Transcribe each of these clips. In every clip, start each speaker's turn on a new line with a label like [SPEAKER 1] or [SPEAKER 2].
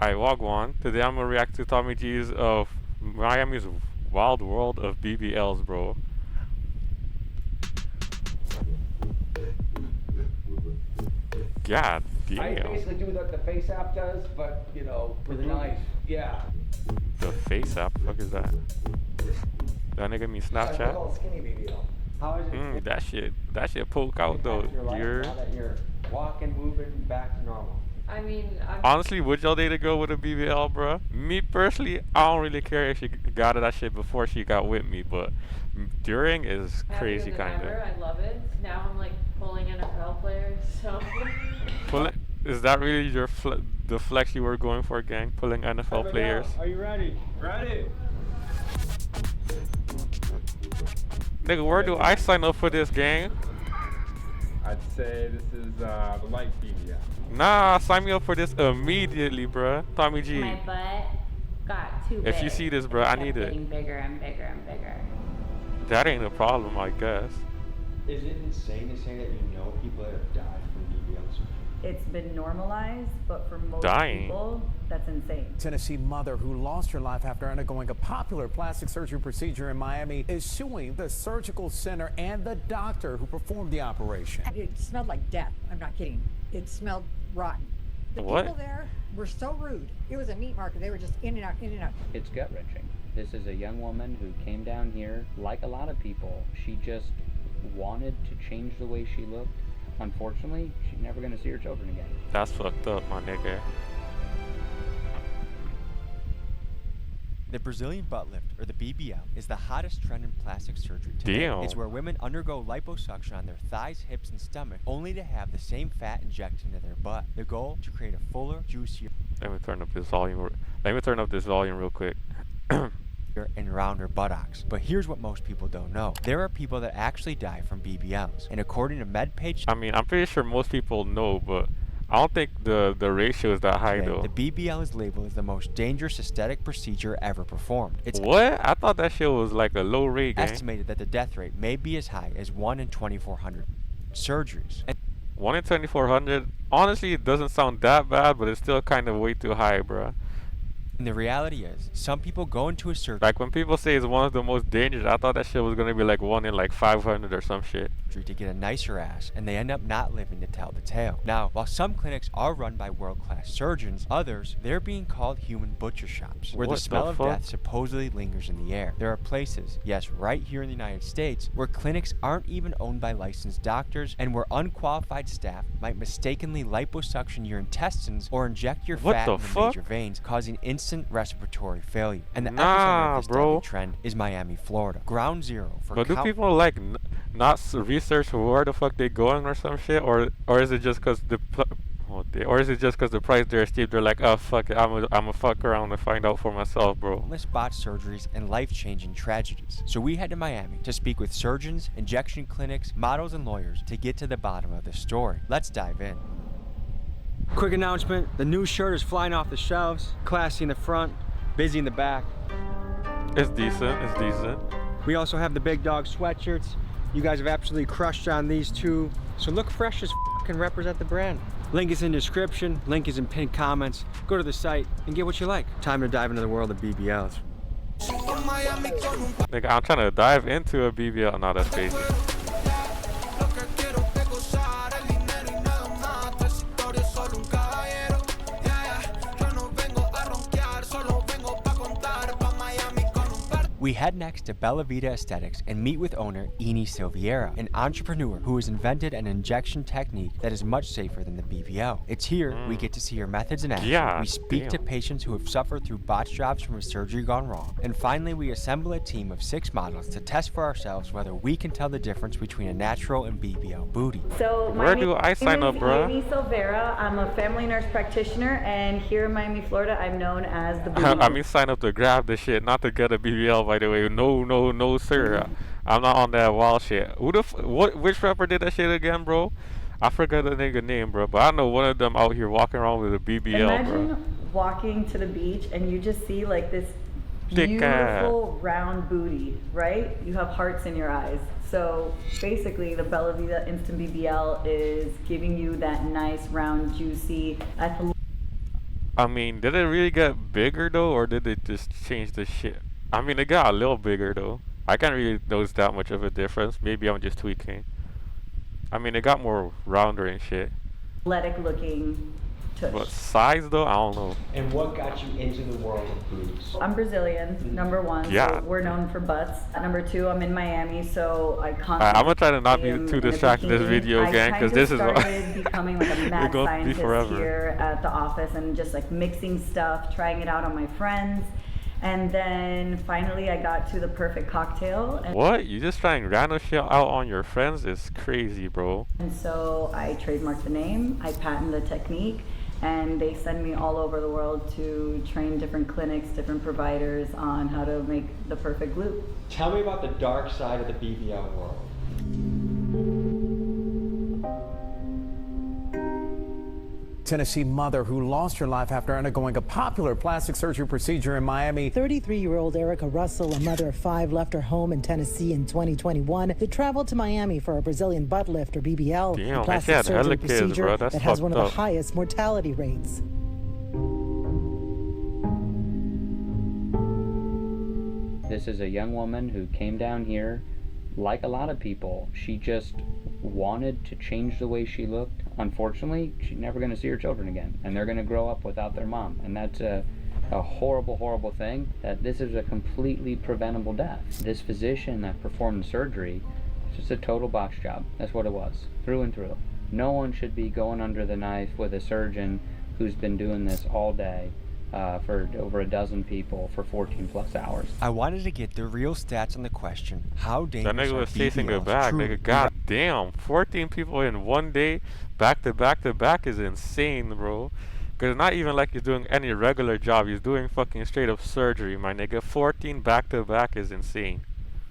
[SPEAKER 1] Alright, Wagwan. Today I'm gonna react to Tommy G's of Miami's Wild World of BBLs, bro. God
[SPEAKER 2] I
[SPEAKER 1] damn.
[SPEAKER 2] basically do what the face app does, but you know, with a knife. Yeah.
[SPEAKER 1] The face app? Fuck is that? That nigga mean
[SPEAKER 2] I
[SPEAKER 1] Snapchat?
[SPEAKER 2] call it skinny BBL. How is it?
[SPEAKER 1] That shit poke out though.
[SPEAKER 2] Impact your life now that you're walking, moving, back to normal.
[SPEAKER 3] I mean,
[SPEAKER 1] Honestly, would y'all date a girl with a BBL, bro? Me personally, I don't really care if she got that shit before she got with me, but during is crazy kind of.
[SPEAKER 3] I love it. Now I'm like pulling NFL players, so.
[SPEAKER 1] Is that really your the flex you were going for, gang? Pulling NFL players?
[SPEAKER 2] Are you ready? Ready.
[SPEAKER 1] Nigga, where do I sign up for this, gang?
[SPEAKER 4] I'd say this is the light BBL.
[SPEAKER 1] Nah, sign me up for this immediately, bruh. Tommy G.
[SPEAKER 5] My butt got too big.
[SPEAKER 1] If you see this, bro, I need it.
[SPEAKER 5] Getting bigger and bigger and bigger.
[SPEAKER 1] That ain't a problem, I guess.
[SPEAKER 6] Is it insane to say that you know people that have died from BBLs?
[SPEAKER 7] It's been normalized, but for most
[SPEAKER 1] Dying.
[SPEAKER 7] people, that's insane.
[SPEAKER 8] Tennessee mother who lost her life after undergoing a popular plastic surgery procedure in Miami is suing the surgical center and the doctor who performed the operation.
[SPEAKER 9] It smelled like death. I'm not kidding. It smelled rotten. The
[SPEAKER 1] What?
[SPEAKER 9] people there were so rude. It was a meat market. They were just in and out, in and out.
[SPEAKER 10] It's gut-wrenching. This is a young woman who came down here, like a lot of people. She just wanted to change the way she looked. Unfortunately, she's never going to see her children again.
[SPEAKER 1] That's fucked up, my nigga.
[SPEAKER 11] The Brazilian butt lift, or the BBL, is the hottest trend in plastic surgery today.
[SPEAKER 1] Damn.
[SPEAKER 11] It's where women undergo liposuction on their thighs, hips, and stomach, only to have the same fat injected into their butt. The goal? To create a fuller, juicier,
[SPEAKER 1] Let me turn up this volume. Let me turn up this volume real quick.
[SPEAKER 11] and rounder buttocks. But here's what most people don't know. There are people that actually die from BBLs. And according to MedPage,
[SPEAKER 1] I mean, I'm pretty sure most people know, but I don't think the ratio is that high though.
[SPEAKER 11] the BBL is labeled as the most dangerous aesthetic procedure ever performed. It's
[SPEAKER 1] What? I thought that shit was like a low rate, gang.
[SPEAKER 11] estimated that the death rate may be as high as 1 in 2,400 surgeries. And
[SPEAKER 1] 1 in 2,400. Honestly, it doesn't sound that bad, but it's still kind of way too high, bruh.
[SPEAKER 11] the reality is, some people go into a surgery
[SPEAKER 1] Like when people say it's one of the most dangerous, I thought that shit was gonna be like 1 in like 500 or some shit.
[SPEAKER 11] to get a nicer ass, and they end up not living to tell the tale. Now, while some clinics are run by world-class surgeons, others, they're being called human butcher shops, where
[SPEAKER 1] What
[SPEAKER 11] the smell
[SPEAKER 1] the
[SPEAKER 11] of
[SPEAKER 1] fuck?
[SPEAKER 11] death supposedly lingers in the air. There are places, yes, right here in the United States, where clinics aren't even owned by licensed doctors, and where unqualified staff might mistakenly liposuction your intestines or inject your
[SPEAKER 1] What
[SPEAKER 11] fat
[SPEAKER 1] the
[SPEAKER 11] in the
[SPEAKER 1] fuck?
[SPEAKER 11] major veins, causing instant respiratory failure. And the
[SPEAKER 1] Nah,
[SPEAKER 11] epicenter of this
[SPEAKER 1] bro.
[SPEAKER 11] deadly trend is Miami, Florida. Ground zero for
[SPEAKER 1] But do people like not research where the fuck they going or some shit, or is it just cause or is it just cause the price there is steep? They're like, oh fuck it, I'm a fuck around and find out for myself, bro.
[SPEAKER 11] countless botched surgeries and life-changing tragedies. So we head to Miami to speak with surgeons, injection clinics, models, and lawyers to get to the bottom of this story. Let's dive in.
[SPEAKER 12] Quick announcement, the new shirt is flying off the shelves. Classy in the front, busy in the back.
[SPEAKER 1] It's decent. It's decent.
[SPEAKER 12] We also have the big dog sweatshirts. You guys have absolutely crushed on these two. So look fresh as f and represent the brand. Link is in description, link is in pinned comments. Go to the site and get what you like. Time to dive into the world of BBLs.
[SPEAKER 1] Like I'm trying to dive into a BBL. No, that's crazy.
[SPEAKER 11] We head next to Bella Vita Aesthetics and meet with owner Eni Silviera, an entrepreneur who has invented an injection technique that is much safer than the BBL. It's here we get to see her methods in action.
[SPEAKER 1] Yeah,
[SPEAKER 11] We speak to patients who have suffered through botched jobs from a surgery gone wrong. And finally, we assemble a team of 6 models to test for ourselves whether we can tell the difference between a natural and BBL booty.
[SPEAKER 7] So
[SPEAKER 1] Where do I sign up, bruh?
[SPEAKER 7] Eni Silvera. I'm a family nurse practitioner, and here in Miami, Florida, I'm known as the booty.
[SPEAKER 1] I mean, sign up to grab the shit, not to get a BBL. By the way, no, sir. I'm not on that wild shit. Who the which rapper did that shit again, bro? I forgot the nigga name, bro. But I know one of them out here walking around with a BBL,
[SPEAKER 7] Imagine
[SPEAKER 1] bro.
[SPEAKER 7] walking to the beach and you just see like this
[SPEAKER 1] Thick
[SPEAKER 7] beautiful round booty, right? You have hearts in your eyes. So basically, the Bella Vita Instant BBL is giving you that nice round, juicy, athletic.
[SPEAKER 1] I mean, did it really get bigger though, or did it just change the shit? I mean, it got a little bigger though. I can't really notice that much of a difference. Maybe I'm just tweaking. I mean, it got more rounder and shit.
[SPEAKER 7] athletic looking tush.
[SPEAKER 1] But size though, I don't know.
[SPEAKER 6] And what got you into the world of booties?
[SPEAKER 7] I'm Brazilian, number one.
[SPEAKER 1] Yeah.
[SPEAKER 7] So we're known for butts. Number two, I'm in Miami, so I constantly.
[SPEAKER 1] Alright, I'm gonna try to not be
[SPEAKER 7] am
[SPEAKER 1] too
[SPEAKER 7] in a
[SPEAKER 1] distracted this
[SPEAKER 7] bikini.
[SPEAKER 1] video again,
[SPEAKER 7] I
[SPEAKER 1] because
[SPEAKER 7] kind
[SPEAKER 1] this
[SPEAKER 7] of
[SPEAKER 1] is
[SPEAKER 7] started becoming like a mad
[SPEAKER 1] it's gonna be
[SPEAKER 7] scientist
[SPEAKER 1] forever.
[SPEAKER 7] here at the office and just like mixing stuff, trying it out on my friends. And then finally I got to the perfect cocktail. And
[SPEAKER 1] What? You just trying random shit out on your friends? Is crazy, bro.
[SPEAKER 7] And so I trademarked the name, I patent the technique, and they send me all over the world to train different clinics, different providers on how to make the perfect glute.
[SPEAKER 6] Tell me about the dark side of the BBL world.
[SPEAKER 8] Tennessee mother who lost her life after undergoing a popular plastic surgery procedure in Miami.
[SPEAKER 13] 33-year-old Erica Russell, a mother of 5, left her home in Tennessee in 2021 to travel to Miami for a Brazilian butt lift or BBL,
[SPEAKER 1] Damn,
[SPEAKER 13] a
[SPEAKER 1] she
[SPEAKER 13] plastic
[SPEAKER 1] had hella
[SPEAKER 13] surgery
[SPEAKER 1] kids,
[SPEAKER 13] procedure
[SPEAKER 1] bro. That's
[SPEAKER 13] that has one of
[SPEAKER 1] fucked
[SPEAKER 13] the
[SPEAKER 1] up.
[SPEAKER 13] highest mortality rates.
[SPEAKER 10] This is a young woman who came down here, like a lot of people. She just wanted to change the way she looked. Unfortunately, she's never going to see her children again, and they're going to grow up without their mom. And that's a horrible, horrible thing, that this is a completely preventable death. This physician that performed the surgery, it's just a total botch job. That's what it was, through and through. No one should be going under the knife with a surgeon who's been doing this all day. For over a dozen people for 14 plus hours.
[SPEAKER 11] I wanted to get the real stats on the question, how
[SPEAKER 1] That
[SPEAKER 11] dangerous
[SPEAKER 1] nigga
[SPEAKER 11] are
[SPEAKER 1] was chasing her
[SPEAKER 11] BBLs
[SPEAKER 1] back,
[SPEAKER 11] truly?
[SPEAKER 1] nigga. God damn. 14 people in one day, back to back to back is insane, bro. Cause it's not even like he's doing any regular job. He's doing fucking straight up surgery, my nigga. 14 back to back is insane.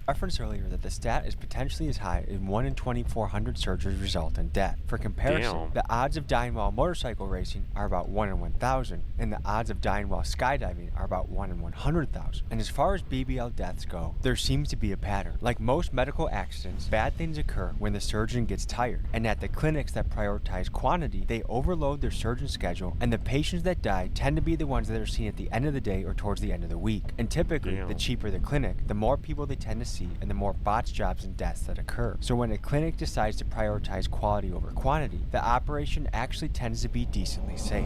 [SPEAKER 11] I referenced earlier that the stat is potentially as high as 1 in 2,400 surgeries result in death. For comparison,
[SPEAKER 1] Damn.
[SPEAKER 11] the odds of dying while motorcycle racing are about 1 in 1,000, and the odds of dying while skydiving are about 1 in 100,000. And as far as BBL deaths go, there seems to be a pattern. Like most medical accidents, bad things occur when the surgeon gets tired, and at the clinics that prioritize quantity, they overload their surgeon schedule, and the patients that die tend to be the ones that are seen at the end of the day or towards the end of the week. And typically, the cheaper the clinic, the more people they tend to see and the more botched jobs and deaths that occur. So when a clinic decides to prioritize quality over quantity, the operation actually tends to be decently safe.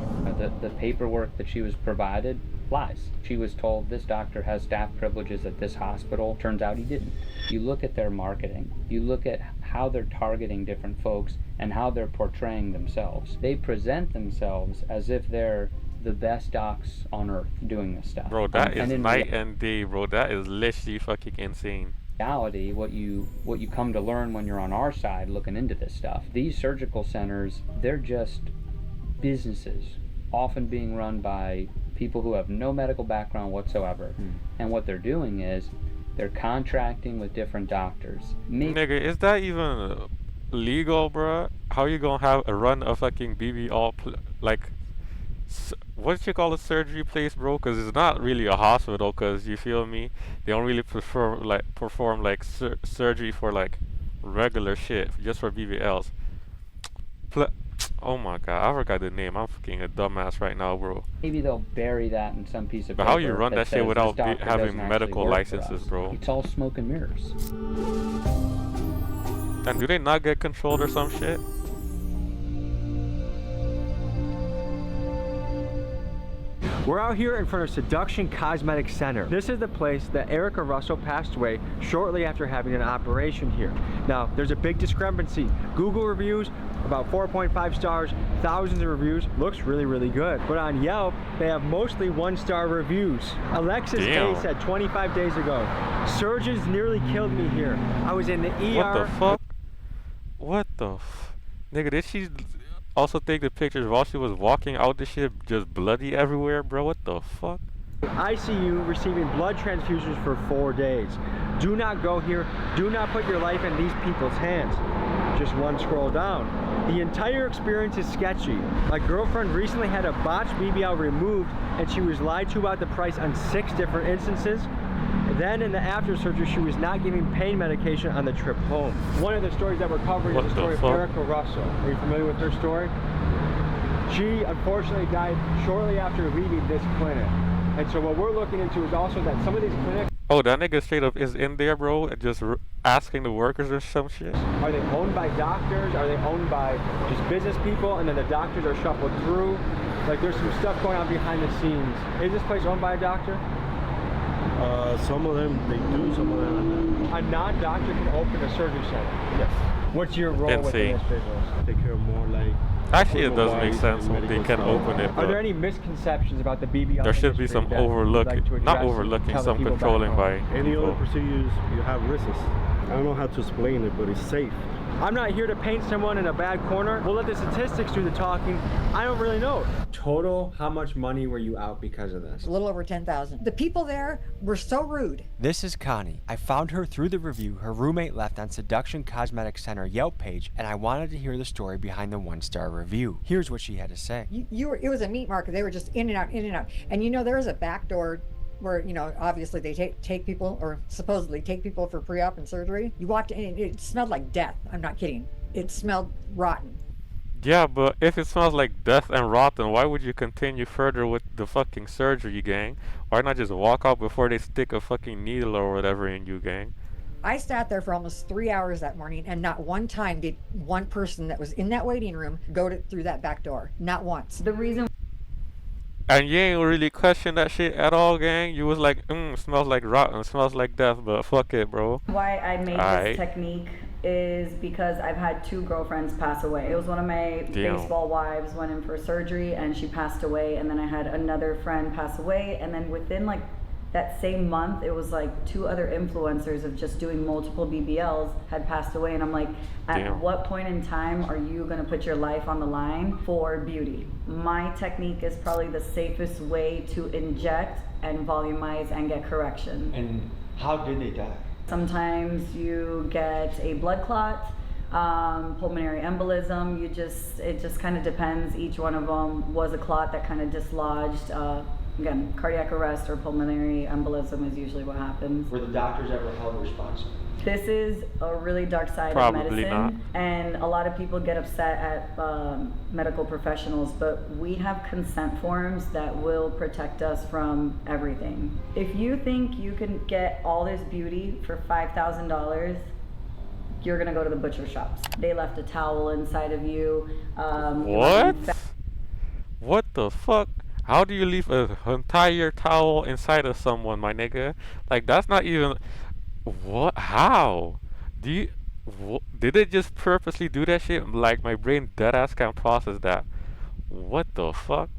[SPEAKER 10] The paperwork that she was provided lies. She was told this doctor has staff privileges at this hospital. Turns out he didn't. You look at their marketing, you look at how they're targeting different folks and how they're portraying themselves. They present themselves as if they're the best docs on earth doing this stuff.
[SPEAKER 1] Bro, that is
[SPEAKER 10] in
[SPEAKER 1] night and day, bro. That is literally fucking insane.
[SPEAKER 10] reality, what you come to learn when you're on our side looking into this stuff, these surgical centers, they're just businesses, often being run by people who have no medical background whatsoever. And what they're doing is they're contracting with different doctors.
[SPEAKER 1] Nigga, is that even legal, bruh? How you gonna have a run a fucking BBL like what you call a surgery place, bro? Cause it's not really a hospital. Cause you feel me? They don't really perform like surgery for like regular shit, just for BBLs. Oh my god, I forgot the name. I'm fucking a dumbass right now, bro.
[SPEAKER 10] Maybe they'll bury that in some piece of
[SPEAKER 1] But
[SPEAKER 10] paper.
[SPEAKER 1] how you run that shit
[SPEAKER 10] says
[SPEAKER 1] without
[SPEAKER 10] this doctor
[SPEAKER 1] having
[SPEAKER 10] doesn't
[SPEAKER 1] medical
[SPEAKER 10] actually work for
[SPEAKER 1] licenses,
[SPEAKER 10] us.
[SPEAKER 1] bro?
[SPEAKER 10] It's all smoke and mirrors.
[SPEAKER 1] And do they not get controlled or some shit?
[SPEAKER 12] We're out here in front of Seduction Cosmetic Center. This is the place that Erica Russell passed away shortly after having an operation here. Now, there's a big discrepancy. Google reviews, about 4.5 stars, thousands of reviews, looks really, really good. But on Yelp, they have mostly 1-star reviews. Alexis A said 25 days ago, surgeons nearly killed me here. I was in the ER.
[SPEAKER 1] What the fuck? What the nigga, did she also take the pictures while she was walking out the shit just bloody everywhere, bro? What the fuck?
[SPEAKER 12] ICU receiving blood transfusions for 4 days. Do not go here. Do not put your life in these people's hands. Just one scroll down. The entire experience is sketchy. My girlfriend recently had a botched BBL removed and she was lied to about the price on 6 different instances. Then in the after surgery, she was not giving pain medication on the trip home. One of the stories that we're covering is the story of Erica Russell. Are you familiar with her story? She unfortunately died shortly after leaving this clinic. And so what we're looking into is also that some of these clinics...
[SPEAKER 1] Oh, that nigga straight up is in there, bro, and just asking the workers or some shit.
[SPEAKER 12] Are they owned by doctors? Are they owned by just business people? And then the doctors are shuffled through? Like, there's some stuff going on behind the scenes. Is this place owned by a doctor?
[SPEAKER 14] Some of them, they do, some of them not.
[SPEAKER 12] A non-doctor can open a surgery center?
[SPEAKER 14] Yes.
[SPEAKER 12] What's your role within this business?
[SPEAKER 14] Take care of more like...
[SPEAKER 1] Actually, it does make sense when they can open it,
[SPEAKER 12] Are
[SPEAKER 1] but
[SPEAKER 12] there any misconceptions about the BBL
[SPEAKER 1] there should be
[SPEAKER 12] industry
[SPEAKER 1] some
[SPEAKER 12] that you'd
[SPEAKER 1] overlooking,
[SPEAKER 12] like to
[SPEAKER 1] not
[SPEAKER 12] address and
[SPEAKER 1] overlooking,
[SPEAKER 12] tell the
[SPEAKER 1] some
[SPEAKER 12] people back
[SPEAKER 1] controlling
[SPEAKER 12] home?
[SPEAKER 1] by
[SPEAKER 14] Any other
[SPEAKER 1] people.
[SPEAKER 14] procedures, you have risks. I don't know how to explain it, but it's safe.
[SPEAKER 12] I'm not here to paint someone in a bad corner. We'll let the statistics do the talking. I don't really know. Total, how much money were you out because of this?
[SPEAKER 9] A little over 10,000. The people there were so rude.
[SPEAKER 11] This is Connie. I found her through the review her roommate left on Seduction Cosmetic Center Yelp page, and I wanted to hear the story behind the 1-star review. Here's what she had to say.
[SPEAKER 9] It was a meat market. They were just in and out, in and out. And you know, there is a back door where, you know, obviously they take people, or supposedly take people for pre-op and surgery. You walked in, it smelled like death. I'm not kidding. It smelled rotten.
[SPEAKER 1] Yeah, but if it smells like death and rotten, why would you continue further with the fucking surgery, gang? Why not just walk out before they stick a fucking needle or whatever in you, gang?
[SPEAKER 9] I sat there for almost 3 hours that morning, and not one time did one person that was in that waiting room go through that back door. Not once.
[SPEAKER 7] The reason...
[SPEAKER 1] And you ain't really question that shit at all, gang? You was like, smells like rotten, smells like death, but fuck it, bro.
[SPEAKER 7] Why I made this technique is because I've had 2 girlfriends pass away. It was one of my baseball wives went in for surgery and she passed away, and then I had another friend pass away, and then within like that same month it was like 2 other influencers of just doing multiple BBLs had passed away, and I'm like, at what point in time are you gonna put your life on the line for beauty? My technique is probably the safest way to inject and volumize and get correction.
[SPEAKER 6] And how did they die?
[SPEAKER 7] Sometimes you get a blood clot, pulmonary embolism. It just kind of depends. Each one of them was a clot that kind of dislodged. Again, cardiac arrest or pulmonary embolism is usually what happens.
[SPEAKER 6] Were the doctors ever held responsible?
[SPEAKER 7] This is a really dark side of medicine, and a lot of people get upset at medical professionals, but we have consent forms that will protect us from everything. If you think you can get all this beauty for $5,000, you're gonna go to the butcher shops. They left a towel inside of you.
[SPEAKER 1] What? What the fuck? How do you leave an entire towel inside of someone, my nigga? Like, that's not even... What? How? Did they just purposely do that shit? Like, my brain deadass can't process that. What the fuck?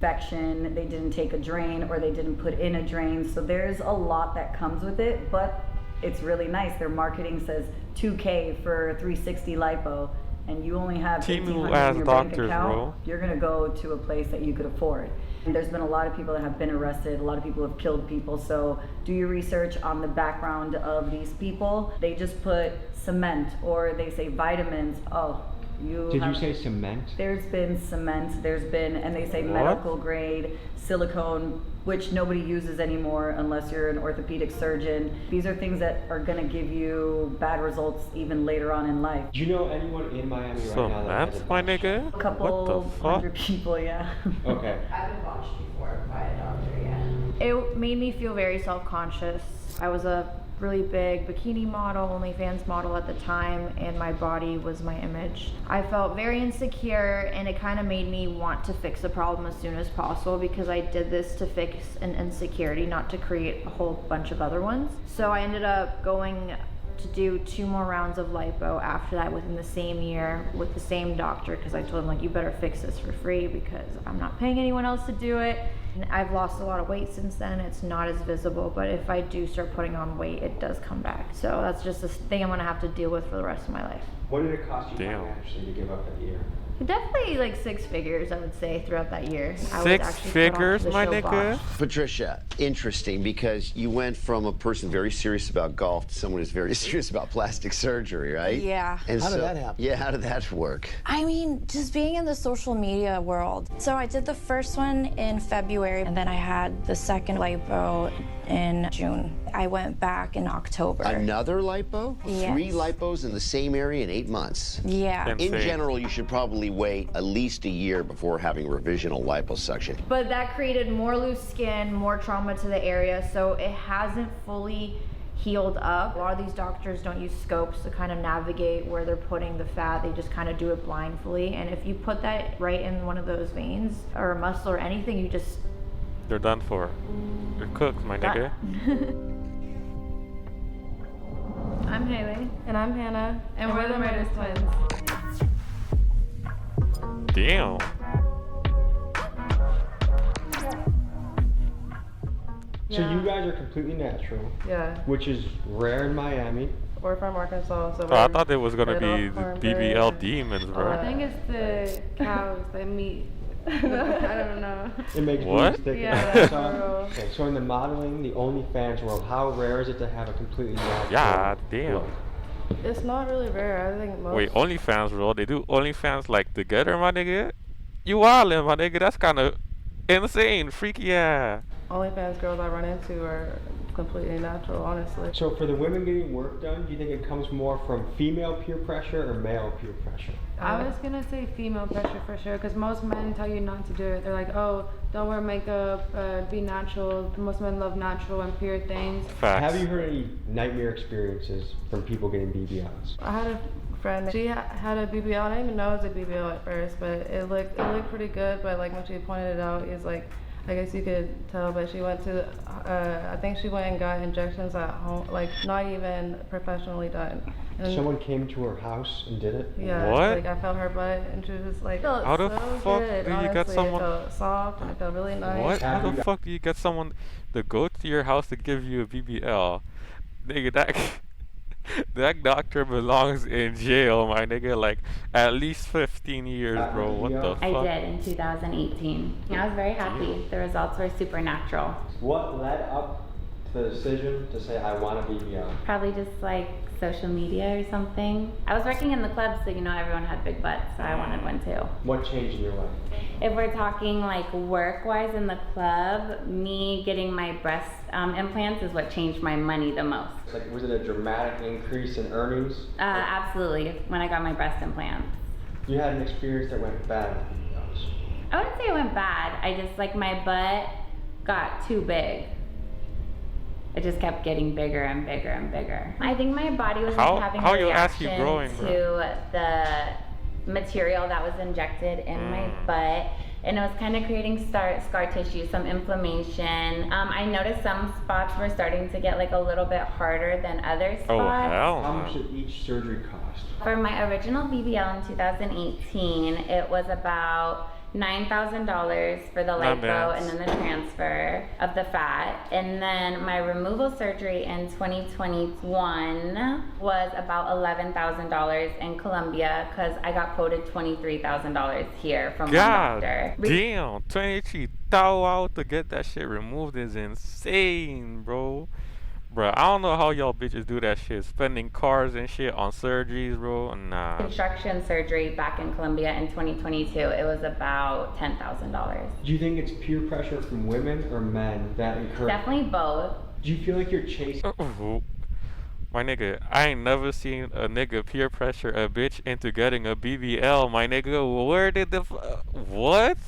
[SPEAKER 7] Infection, they didn't take a drain, or they didn't put in a drain. So there's a lot that comes with it, but it's really nice. Their marketing says $2K for 360 lipo, and you only have $1,500 in your bank account.
[SPEAKER 1] Bro.
[SPEAKER 7] You're gonna go to a place that you could afford. And there's been a lot of people that have been arrested. A lot of people have killed people. So do your research on the background of these people. They just put cement, or they say vitamins. Oh,
[SPEAKER 6] Did you say cement?
[SPEAKER 7] There's been cement. There's been, and they say medical grade silicone, which nobody uses anymore unless you're an orthopedic surgeon. These are things that are gonna give you bad results even later on in life.
[SPEAKER 6] Do you know anyone in Miami right now that has
[SPEAKER 1] my nigga?
[SPEAKER 7] A couple hundred people, yeah.
[SPEAKER 6] Okay.
[SPEAKER 5] I've been watched before by a doctor, yeah.
[SPEAKER 3] It made me feel very self-conscious. I was a really big bikini model, OnlyFans model at the time, and my body was my image. I felt very insecure, and it kind of made me want to fix the problem as soon as possible, because I did this to fix an insecurity, not to create a whole bunch of other ones. So I ended up going to do 2 more rounds of lipo after that within the same year with the same doctor, because I told him, like, you better fix this for free because I'm not paying anyone else to do it. And I've lost a lot of weight since then. It's not as visible, but if I do start putting on weight, it does come back. So that's just a thing I'm gonna have to deal with for the rest of my life.
[SPEAKER 6] What did it cost you financially to give up that year?
[SPEAKER 3] Definitely like 6 figures, I would say, throughout that year.
[SPEAKER 1] 6 figures, my nigga?
[SPEAKER 15] Patricia, interesting, because you went from a person very serious about golf to someone who's very serious about plastic surgery, right?
[SPEAKER 16] Yeah.
[SPEAKER 15] And
[SPEAKER 16] How did that happen?
[SPEAKER 15] Yeah, how did that work?
[SPEAKER 16] I mean, just being in the social media world. So I did the first one in February, and then I had the second lipo in June. I went back in October.
[SPEAKER 15] Another lipo?
[SPEAKER 16] Yes.
[SPEAKER 15] 3 lipos in the same area in 8 months.
[SPEAKER 16] Yeah.
[SPEAKER 15] In general, you should probably wait at least a year before having revisional liposuction.
[SPEAKER 3] But that created more loose skin, more trauma to the area, so it hasn't fully healed up. A lot of these doctors don't use scopes to kind of navigate where they're putting the fat. They just kind of do it blindly. And if you put that right in one of those veins or a muscle or anything, you just...
[SPEAKER 1] They're done for. They're cooked, my nigga.
[SPEAKER 17] I'm Haley. And I'm Hannah. And we're the Murders Twins.
[SPEAKER 1] Damn.
[SPEAKER 12] So you guys are completely natural.
[SPEAKER 17] Yeah.
[SPEAKER 12] Which is rare in Miami.
[SPEAKER 17] We're from Arkansas, so
[SPEAKER 1] Oh, I thought it was gonna be the BBL demons, bro.
[SPEAKER 17] I think it's the cows that meet. I don't know.
[SPEAKER 12] It makes
[SPEAKER 1] What?
[SPEAKER 12] boobs thicker.
[SPEAKER 17] Yeah,
[SPEAKER 12] So, okay, so in the modeling, the OnlyFans world, how rare is it to have a completely natural
[SPEAKER 1] God damn.
[SPEAKER 12] look?
[SPEAKER 17] It's not really rare. I think most.
[SPEAKER 1] Wait, OnlyFans, bro? They do OnlyFans like together, my nigga? You wildin', my nigga. That's kind of insane, freaky, yeah.
[SPEAKER 17] OnlyFans girls I run into are completely natural, honestly.
[SPEAKER 12] So for the women getting work done, do you think it comes more from female peer pressure or male peer pressure?
[SPEAKER 17] I was gonna say female pressure for sure, because most men tell you not to do it. They're like, oh, don't wear makeup, be natural. Most men love natural and pure things.
[SPEAKER 1] Facts.
[SPEAKER 12] Have you heard any nightmare experiences from people getting BBLs?
[SPEAKER 17] I had a friend. She had a BBL. I didn't even know it was a BBL at first, but it looked pretty good. But like when she pointed it out, it was like, I guess you could tell. But she went to, I think she went and got injections at home, like not even professionally done. And
[SPEAKER 12] Someone came to her house and did it?
[SPEAKER 17] yeah,
[SPEAKER 1] What?
[SPEAKER 17] like I felt her butt, and she was just like, felt
[SPEAKER 1] How the
[SPEAKER 17] so
[SPEAKER 1] fuck
[SPEAKER 17] good.
[SPEAKER 1] do you
[SPEAKER 17] Honestly,
[SPEAKER 1] get someone?
[SPEAKER 17] It felt soft and it felt really nice.
[SPEAKER 1] What? How the fuck do you get someone to go to your house to give you a BBL? Nigga, that doctor belongs in jail, my nigga. Like at least 15 years, bro. What the
[SPEAKER 5] I
[SPEAKER 1] fuck?
[SPEAKER 5] did in 2018. I was very happy. The results were supernatural.
[SPEAKER 12] What led up to the decision to say, I want a BBL?
[SPEAKER 5] Probably just like social media or something. I was working in the club, so everyone had big butts, so I wanted one too.
[SPEAKER 12] What changed in your life?
[SPEAKER 5] If we're talking like work-wise in the club, me getting my breast implants is what changed my money the most.
[SPEAKER 12] Like, was it a dramatic increase in earnings?
[SPEAKER 5] Absolutely, when I got my breast implants.
[SPEAKER 12] You had an experience that went bad with BBLs.
[SPEAKER 5] I wouldn't say it went bad. I just, like, my butt got too big. It just kept getting bigger and bigger and bigger. I think my body was like, having a
[SPEAKER 1] your ass keep
[SPEAKER 5] reaction
[SPEAKER 1] growing,
[SPEAKER 5] to
[SPEAKER 1] bro?
[SPEAKER 5] the material that was injected in my butt. And it was kind of creating scar tissue, some inflammation. I noticed some spots were starting to get like a little bit harder than other spots.
[SPEAKER 1] Oh, hell
[SPEAKER 12] How
[SPEAKER 1] no.
[SPEAKER 12] much did each surgery cost?
[SPEAKER 5] For my original BBL in 2018, it was about $9,000 for the
[SPEAKER 1] Not
[SPEAKER 5] lipo
[SPEAKER 1] bad.
[SPEAKER 5] and then the transfer of the fat. And then my removal surgery in 2021 was about $11,000 in Colombia because I got quoted $23,000 here from one
[SPEAKER 1] God
[SPEAKER 5] doctor.
[SPEAKER 1] damn, 23,000 out to get that shit removed is insane, bro. Bro, I don't know how y'all bitches do that shit. Spending cars and shit on surgeries, bro. Nah.
[SPEAKER 5] Construction surgery back in Colombia in 2022, it was about $10,000.
[SPEAKER 12] Do you think it's peer pressure from women or men that encourage?
[SPEAKER 5] Definitely both.
[SPEAKER 12] Do you feel like you're chasing?
[SPEAKER 1] My nigga, I ain't never seen a nigga peer pressure a bitch into getting a BBL, my nigga. Where did the what?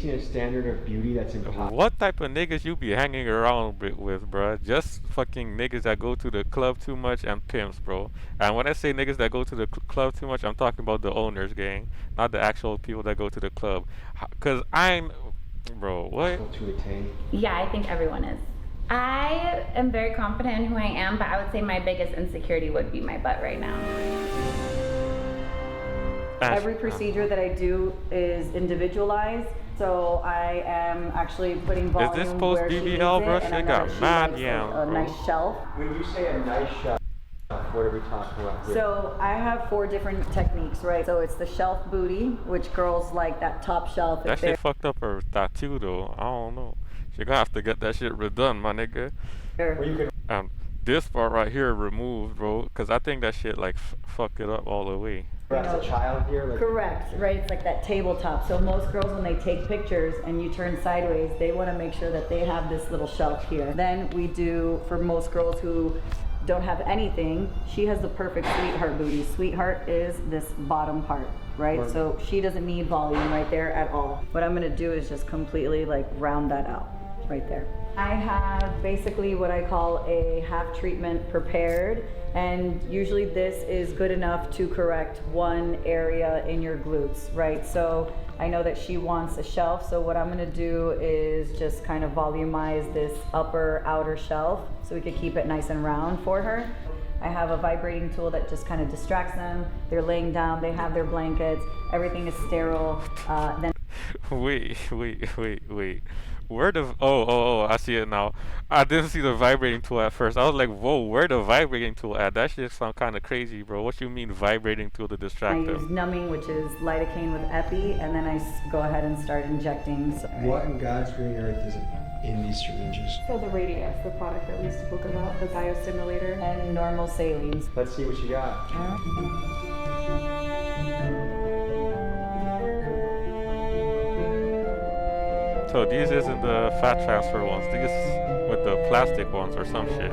[SPEAKER 12] A standard of beauty that's impossible.
[SPEAKER 1] What type of niggas you be hanging around with, bruh? Just fucking niggas that go to the club too much and pimps, bro. And when I say niggas that go to the club too much, I'm talking about the owners gang, not the actual people that go to the club. Cause bro, what?
[SPEAKER 12] To attain.
[SPEAKER 5] Yeah, I think everyone is. I am very confident in who I am, but I would say my biggest insecurity would be my butt right now.
[SPEAKER 7] Every procedure that I do is individualized, so I am actually putting volume
[SPEAKER 1] Is this post
[SPEAKER 7] where she needs
[SPEAKER 1] BBL, bro?
[SPEAKER 7] it, and I
[SPEAKER 1] She
[SPEAKER 7] know
[SPEAKER 1] got
[SPEAKER 7] that she
[SPEAKER 1] mad
[SPEAKER 7] likes
[SPEAKER 1] yams,
[SPEAKER 7] a
[SPEAKER 1] bro.
[SPEAKER 7] nice shelf.
[SPEAKER 12] When you say a nice shelf, what are we talking about here?
[SPEAKER 7] So I have 4 different techniques, right? So it's the shelf booty, which girls like that top shelf.
[SPEAKER 1] That
[SPEAKER 7] if
[SPEAKER 1] shit
[SPEAKER 7] they're-
[SPEAKER 1] fucked up her tattoo though. I don't know. She gonna have to get that shit redone, my nigga. This part right here removed, bro, cause I think that shit like fucked it up all the way.
[SPEAKER 12] As a child here, like
[SPEAKER 7] Correct, right? It's like that tabletop. So most girls, when they take pictures and you turn sideways, they want to make sure that they have this little shelf here. Then we do, for most girls who don't have anything, she has the perfect sweetheart booty. Sweetheart is this bottom part, right? So she doesn't need volume right there at all. What I'm gonna do is just completely like round that out right there. I have basically what I call a half treatment prepared, and usually this is good enough to correct one area in your glutes, right? So I know that she wants a shelf, so what I'm gonna do is just kind of volumize this upper outer shelf so we could keep it nice and round for her. I have a vibrating tool that just kind of distracts them. They're laying down, they have their blankets, everything is sterile. Then
[SPEAKER 1] Wait. Where the I see it now. I didn't see the vibrating tool at first. I was like, whoa, where the vibrating tool at? That shit sound kind of crazy, bro. What you mean vibrating tool to
[SPEAKER 7] I
[SPEAKER 1] distract
[SPEAKER 7] use
[SPEAKER 1] them?
[SPEAKER 7] numbing, which is lidocaine with epi, and then I go ahead and start injecting. So,
[SPEAKER 6] What in God's green earth is in these syringes?
[SPEAKER 17] So the Radius, the product that we spoke about, the biostimulator.
[SPEAKER 7] And normal salines.
[SPEAKER 12] let's see what you got.
[SPEAKER 1] So these isn't the fat transfer ones. These with the plastic ones or some shit.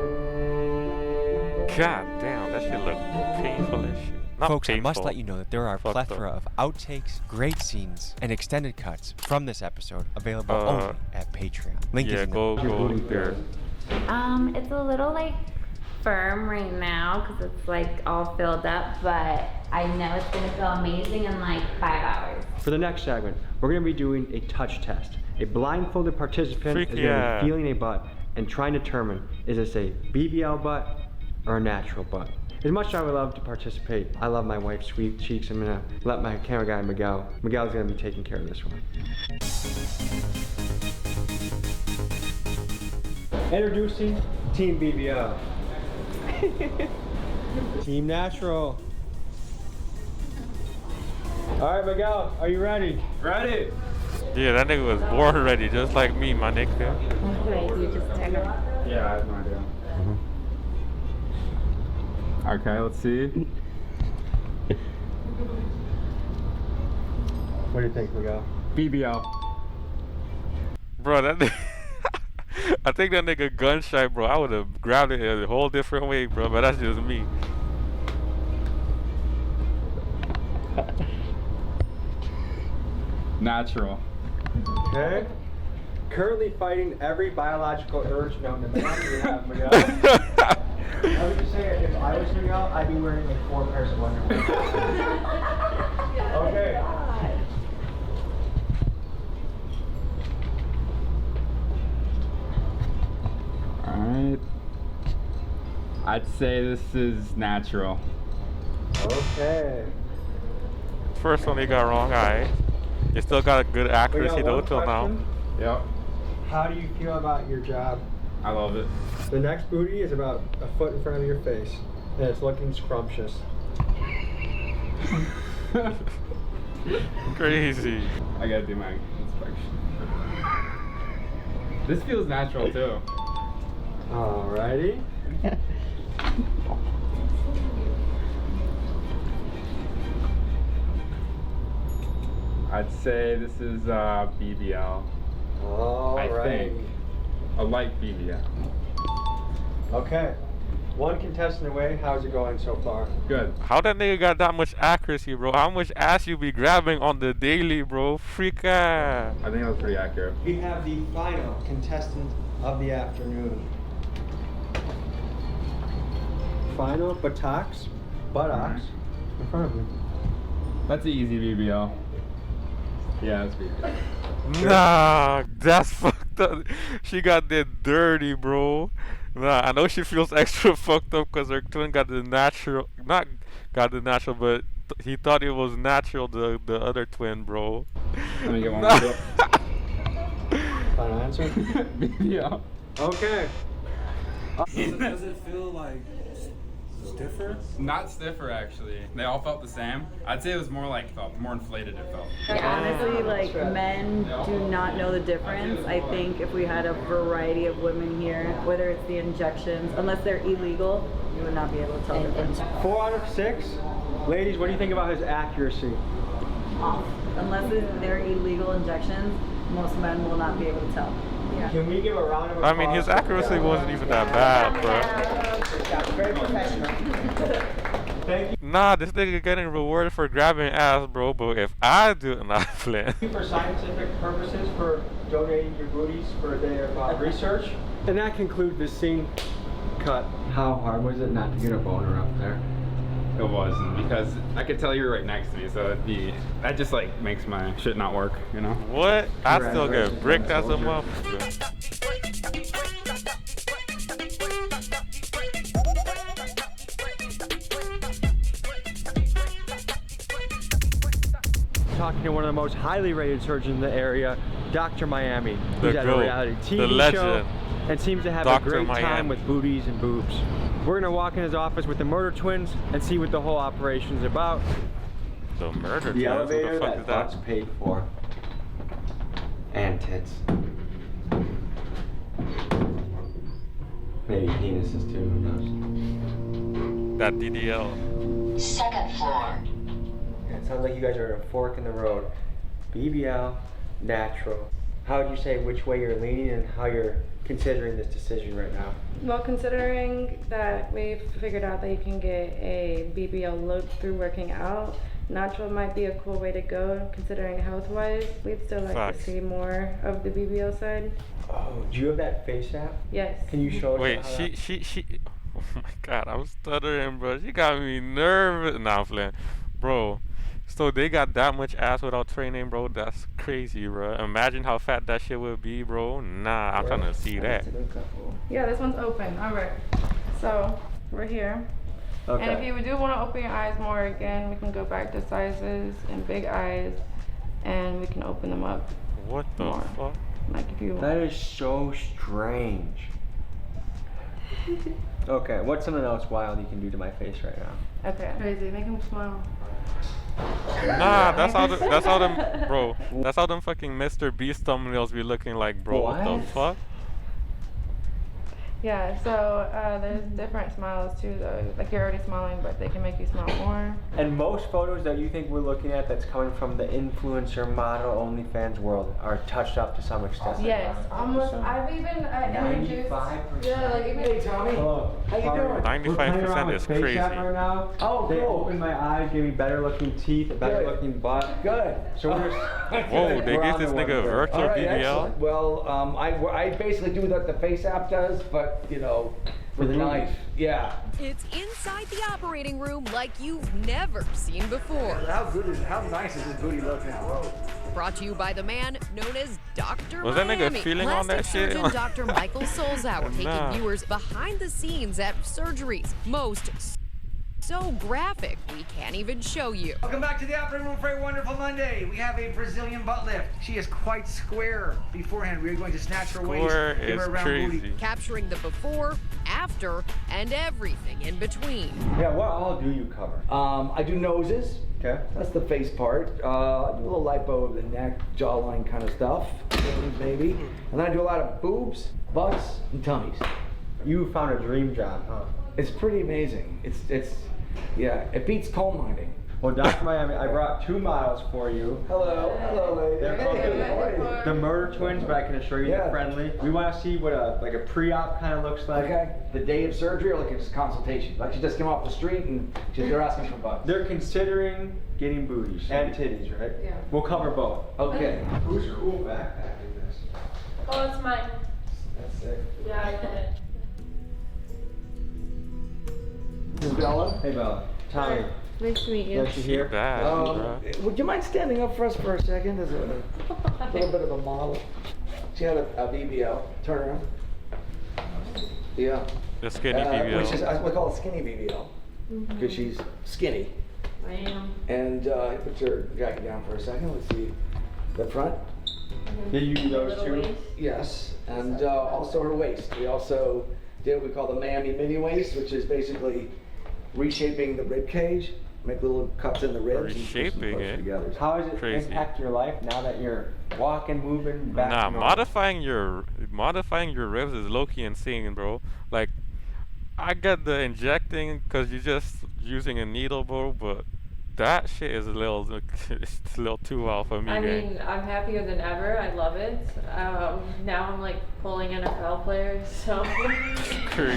[SPEAKER 1] God damn, that shit look painful as shit. Not
[SPEAKER 11] Folks,
[SPEAKER 1] painful.
[SPEAKER 11] I must let you know that there are a
[SPEAKER 1] Fucked up.
[SPEAKER 11] plethora of outtakes, great scenes, and extended cuts from this episode available only at Patreon. Link is in
[SPEAKER 1] go there.
[SPEAKER 5] It's a little like firm right now because it's like all filled up, but I know it's gonna feel amazing in like 5 hours.
[SPEAKER 12] For the next segment, we're going to be doing a touch test. A blindfolded participant is going to be feeling a butt and trying to determine, is this a BBL butt or a natural butt? As much as I would love to participate, I love my wife's sweet cheeks. I'm going to let my camera guy, Miguel's going to be taking care of this one. Introducing Team BBL. Team Natural. All right, Miguel, are you ready? Ready.
[SPEAKER 1] Yeah, that nigga was born ready, just like me, my nigga.
[SPEAKER 5] Wait, you just turn it.
[SPEAKER 4] Yeah, I have no idea. Okay, let's see.
[SPEAKER 12] What do you think, Miguel?
[SPEAKER 4] BBL.
[SPEAKER 1] Bro, that nigga, I think that nigga gun shy, bro. I would have grabbed it a whole different way, bro, but that's just me.
[SPEAKER 4] Natural.
[SPEAKER 12] Okay. Currently fighting every biological urge known to man. We have Miguel. I would just say, if I was Miguel, I'd be wearing like 4 pairs of underwear. Okay.
[SPEAKER 4] Alright. I'd say this is natural.
[SPEAKER 12] Okay.
[SPEAKER 1] First one he got wrong, alright. You still got a good accuracy though till now.
[SPEAKER 4] Yep.
[SPEAKER 12] How do you feel about your job?
[SPEAKER 4] I love it.
[SPEAKER 12] The next booty is about a foot in front of your face, and it's looking scrumptious.
[SPEAKER 1] Crazy.
[SPEAKER 4] I gotta do my inspection. This feels natural too.
[SPEAKER 12] Alrighty.
[SPEAKER 4] I'd say this is BBL. I think. A light BBL.
[SPEAKER 12] Okay. One contestant away. How's it going so far?
[SPEAKER 4] Good.
[SPEAKER 1] How that nigga got that much accuracy, bro? How much ass you be grabbing on the daily, bro? Freak ass.
[SPEAKER 4] I think that was pretty accurate.
[SPEAKER 6] We have the final contestant of the afternoon.
[SPEAKER 12] Final buttocks in front of me.
[SPEAKER 4] That's an easy BBL. Yeah, that's BBL.
[SPEAKER 1] Nah, that's fucked up. She got that dirty, bro. Nah, I know she feels extra fucked up because her twin got the natural, not got the natural, but he thought it was natural, the other twin, bro.
[SPEAKER 4] Let me get one more.
[SPEAKER 12] Final answer?
[SPEAKER 4] BBL.
[SPEAKER 12] Okay.
[SPEAKER 14] Does it feel like
[SPEAKER 8] stiffer?
[SPEAKER 4] Not stiffer, actually. They all felt the same. I'd say it was more like more inflated. It felt.
[SPEAKER 7] Honestly, like men do not know the difference. I think if we had a variety of women here, whether it's the injections, unless they're illegal, you would not be able to tell the difference.
[SPEAKER 12] 4 out of 6. Ladies, what do you think about his accuracy?
[SPEAKER 7] Off. Unless they're illegal injections, most men will not be able to tell. Yeah.
[SPEAKER 12] Can we give a round of applause?
[SPEAKER 1] I mean, his accuracy wasn't even that bad, bro.
[SPEAKER 2] Very professional.
[SPEAKER 12] Thank you.
[SPEAKER 1] Nah, this nigga getting rewarded for grabbing ass, bro. But if I do it, nah, Flynn.
[SPEAKER 12] For scientific purposes, for donating your booties for their research. And that concludes this scene. Cut. How hard was it not to get a boner up there?
[SPEAKER 4] It wasn't, because I could tell you were right next to me, so that just like makes my shit not work, you know?
[SPEAKER 1] What? I still get bricked as a motherfucker.
[SPEAKER 12] Talking to one of the most highly rated surgeons in the area, Dr. Miami, who's
[SPEAKER 1] The
[SPEAKER 12] at a
[SPEAKER 1] GOAT,
[SPEAKER 12] reality
[SPEAKER 1] the
[SPEAKER 12] TV
[SPEAKER 1] legend,
[SPEAKER 12] show and seems to have
[SPEAKER 1] Dr.
[SPEAKER 12] a great
[SPEAKER 1] Miami.
[SPEAKER 12] time with booties and boobs. We're gonna walk in his office with the murder twins and see what the whole operation is about.
[SPEAKER 1] The murder
[SPEAKER 10] The
[SPEAKER 1] twins? What
[SPEAKER 10] elevator
[SPEAKER 1] the fuck
[SPEAKER 10] that
[SPEAKER 1] is
[SPEAKER 10] Buck's
[SPEAKER 1] that?
[SPEAKER 10] paid for. And tits. Maybe penises too, who knows?
[SPEAKER 1] That DDL.
[SPEAKER 18] Second floor.
[SPEAKER 12] It sounds like you guys are at a fork in the road. BBL, natural. How would you say which way you're leaning and how you're considering this decision right now?
[SPEAKER 17] Well, considering that we've figured out that you can get a BBL look through working out, natural might be a cool way to go. Considering health-wise, we'd still like
[SPEAKER 1] Facts.
[SPEAKER 17] to see more of the BBL side.
[SPEAKER 12] Oh, do you have that face app?
[SPEAKER 17] Yes.
[SPEAKER 12] Can you show us?
[SPEAKER 1] Wait,
[SPEAKER 12] how that-
[SPEAKER 1] she. Oh my god, I'm stuttering, bro. She got me nervous. Nah, Flynn. Bro. So they got that much ass without training, bro. That's crazy, bro. Imagine how fat that shit would be, bro. Nah, I'm trying to see that.
[SPEAKER 17] Yeah, this one's open. All right. So we're here.
[SPEAKER 12] Okay.
[SPEAKER 17] And if you do want to open your eyes more again, we can go back to sizes and big eyes, and we can open them up.
[SPEAKER 1] What the
[SPEAKER 17] more.
[SPEAKER 1] fuck?
[SPEAKER 17] Like if you.
[SPEAKER 12] That is so strange. Okay, what's something else wild you can do to my face right now?
[SPEAKER 17] Okay. Crazy. Make him smile.
[SPEAKER 1] Nah, that's how them, bro. That's how them fucking Mr. Beast thumbnails be looking like, bro. What the fuck?
[SPEAKER 17] Yeah, so there's different smiles too though. Like you're already smiling, but they can make you smile more.
[SPEAKER 12] And most photos that you think we're looking at that's coming from the influencer model OnlyFans world are touched up to some extent.
[SPEAKER 17] Yes, almost. I've even introduced.
[SPEAKER 12] 95%.
[SPEAKER 17] Yeah, like even.
[SPEAKER 2] Hey Tommy.
[SPEAKER 12] Hello.
[SPEAKER 2] How you doing?
[SPEAKER 1] 95% is crazy.
[SPEAKER 12] Right now.
[SPEAKER 2] Oh,
[SPEAKER 12] They
[SPEAKER 2] cool.
[SPEAKER 12] open my eyes, give me better looking teeth, a better looking butt.
[SPEAKER 2] Good.
[SPEAKER 12] So we're
[SPEAKER 1] Whoa, they
[SPEAKER 12] we're
[SPEAKER 1] gave
[SPEAKER 12] on
[SPEAKER 1] this
[SPEAKER 12] the one
[SPEAKER 1] nigga a
[SPEAKER 12] thing.
[SPEAKER 1] virtual
[SPEAKER 2] All right,
[SPEAKER 1] BBL?
[SPEAKER 2] excellent. Well, I basically do what the face app does, but you know, with a knife. Yeah.
[SPEAKER 19] It's inside the operating room like you've never seen before.
[SPEAKER 2] How nice is this booty look now?
[SPEAKER 19] Brought to you by the man known as Dr.
[SPEAKER 1] Was that nigga
[SPEAKER 19] Miami.
[SPEAKER 1] feeling on that
[SPEAKER 19] Plastic
[SPEAKER 1] shit?
[SPEAKER 19] surgeon Dr. Michael Solzauer taking
[SPEAKER 1] Nah.
[SPEAKER 19] viewers behind the scenes at surgeries. Most so graphic we can't even show you.
[SPEAKER 2] Welcome back to the operating room for a wonderful Monday. We have a Brazilian butt lift. She is quite square beforehand. We are going to snatch her waist,
[SPEAKER 1] Square
[SPEAKER 2] give her
[SPEAKER 1] is
[SPEAKER 2] a round booty.
[SPEAKER 1] crazy.
[SPEAKER 19] Capturing the before, after, and everything in between.
[SPEAKER 12] Yeah, what all do you cover?
[SPEAKER 2] I do noses.
[SPEAKER 12] Okay.
[SPEAKER 2] That's the face part. I do a little lipo of the neck, jawline kind of stuff, maybe. And then I do a lot of boobs, butts, and tummies.
[SPEAKER 12] You found a dream job, huh?
[SPEAKER 2] It's pretty amazing. Yeah, it beats coal mining.
[SPEAKER 12] Well, Dr. Miami, I brought 2 models for you.
[SPEAKER 2] Hello, lady.
[SPEAKER 12] They're called the Murder Twins, but I can assure you they're friendly. We want to see what a pre-op kind of looks like.
[SPEAKER 2] Okay. The day of surgery, or like it's consultation. Like she just came off the street and they're asking for butts.
[SPEAKER 12] They're considering getting booties and titties, right?
[SPEAKER 17] Yeah.
[SPEAKER 12] We'll cover both.
[SPEAKER 2] Okay.
[SPEAKER 12] Whose cool backpack is this?
[SPEAKER 17] Oh, it's mine.
[SPEAKER 12] That's sick.
[SPEAKER 17] Yeah, I did it.
[SPEAKER 2] Miss Bella.
[SPEAKER 12] Hey, Bella. Tommy.
[SPEAKER 17] Nice to meet you.
[SPEAKER 12] Nice to hear.
[SPEAKER 1] Bad, bro.
[SPEAKER 2] Would you mind standing up for us for a second? As a little bit of a model. She had a BBL. Turn around. Yeah.
[SPEAKER 1] The skinny BBL.
[SPEAKER 2] Which is, we call it skinny BBL. Because she's skinny.
[SPEAKER 17] I am.
[SPEAKER 2] And put your jacket down for a second. Let's see the front.
[SPEAKER 12] Did you do those two?
[SPEAKER 2] Yes. And also her waist. We also did what we call the Miami mini waist, which is basically reshaping the rib cage, make little cuts in the ribs.
[SPEAKER 1] Reshaping it.
[SPEAKER 2] Together.
[SPEAKER 12] How does it
[SPEAKER 1] Crazy.
[SPEAKER 12] impact your life now that you're walking, moving back?
[SPEAKER 1] Nah,
[SPEAKER 12] to normal?
[SPEAKER 1] modifying your ribs is low-key insane, bro. Like, I get the injecting because you're just using a needle, bro, but that shit is it's a little too wild for me,
[SPEAKER 20] I
[SPEAKER 1] gang.
[SPEAKER 20] mean, I'm happier than ever. I love it. Now I'm like pulling NFL players, so.
[SPEAKER 1] Crazy.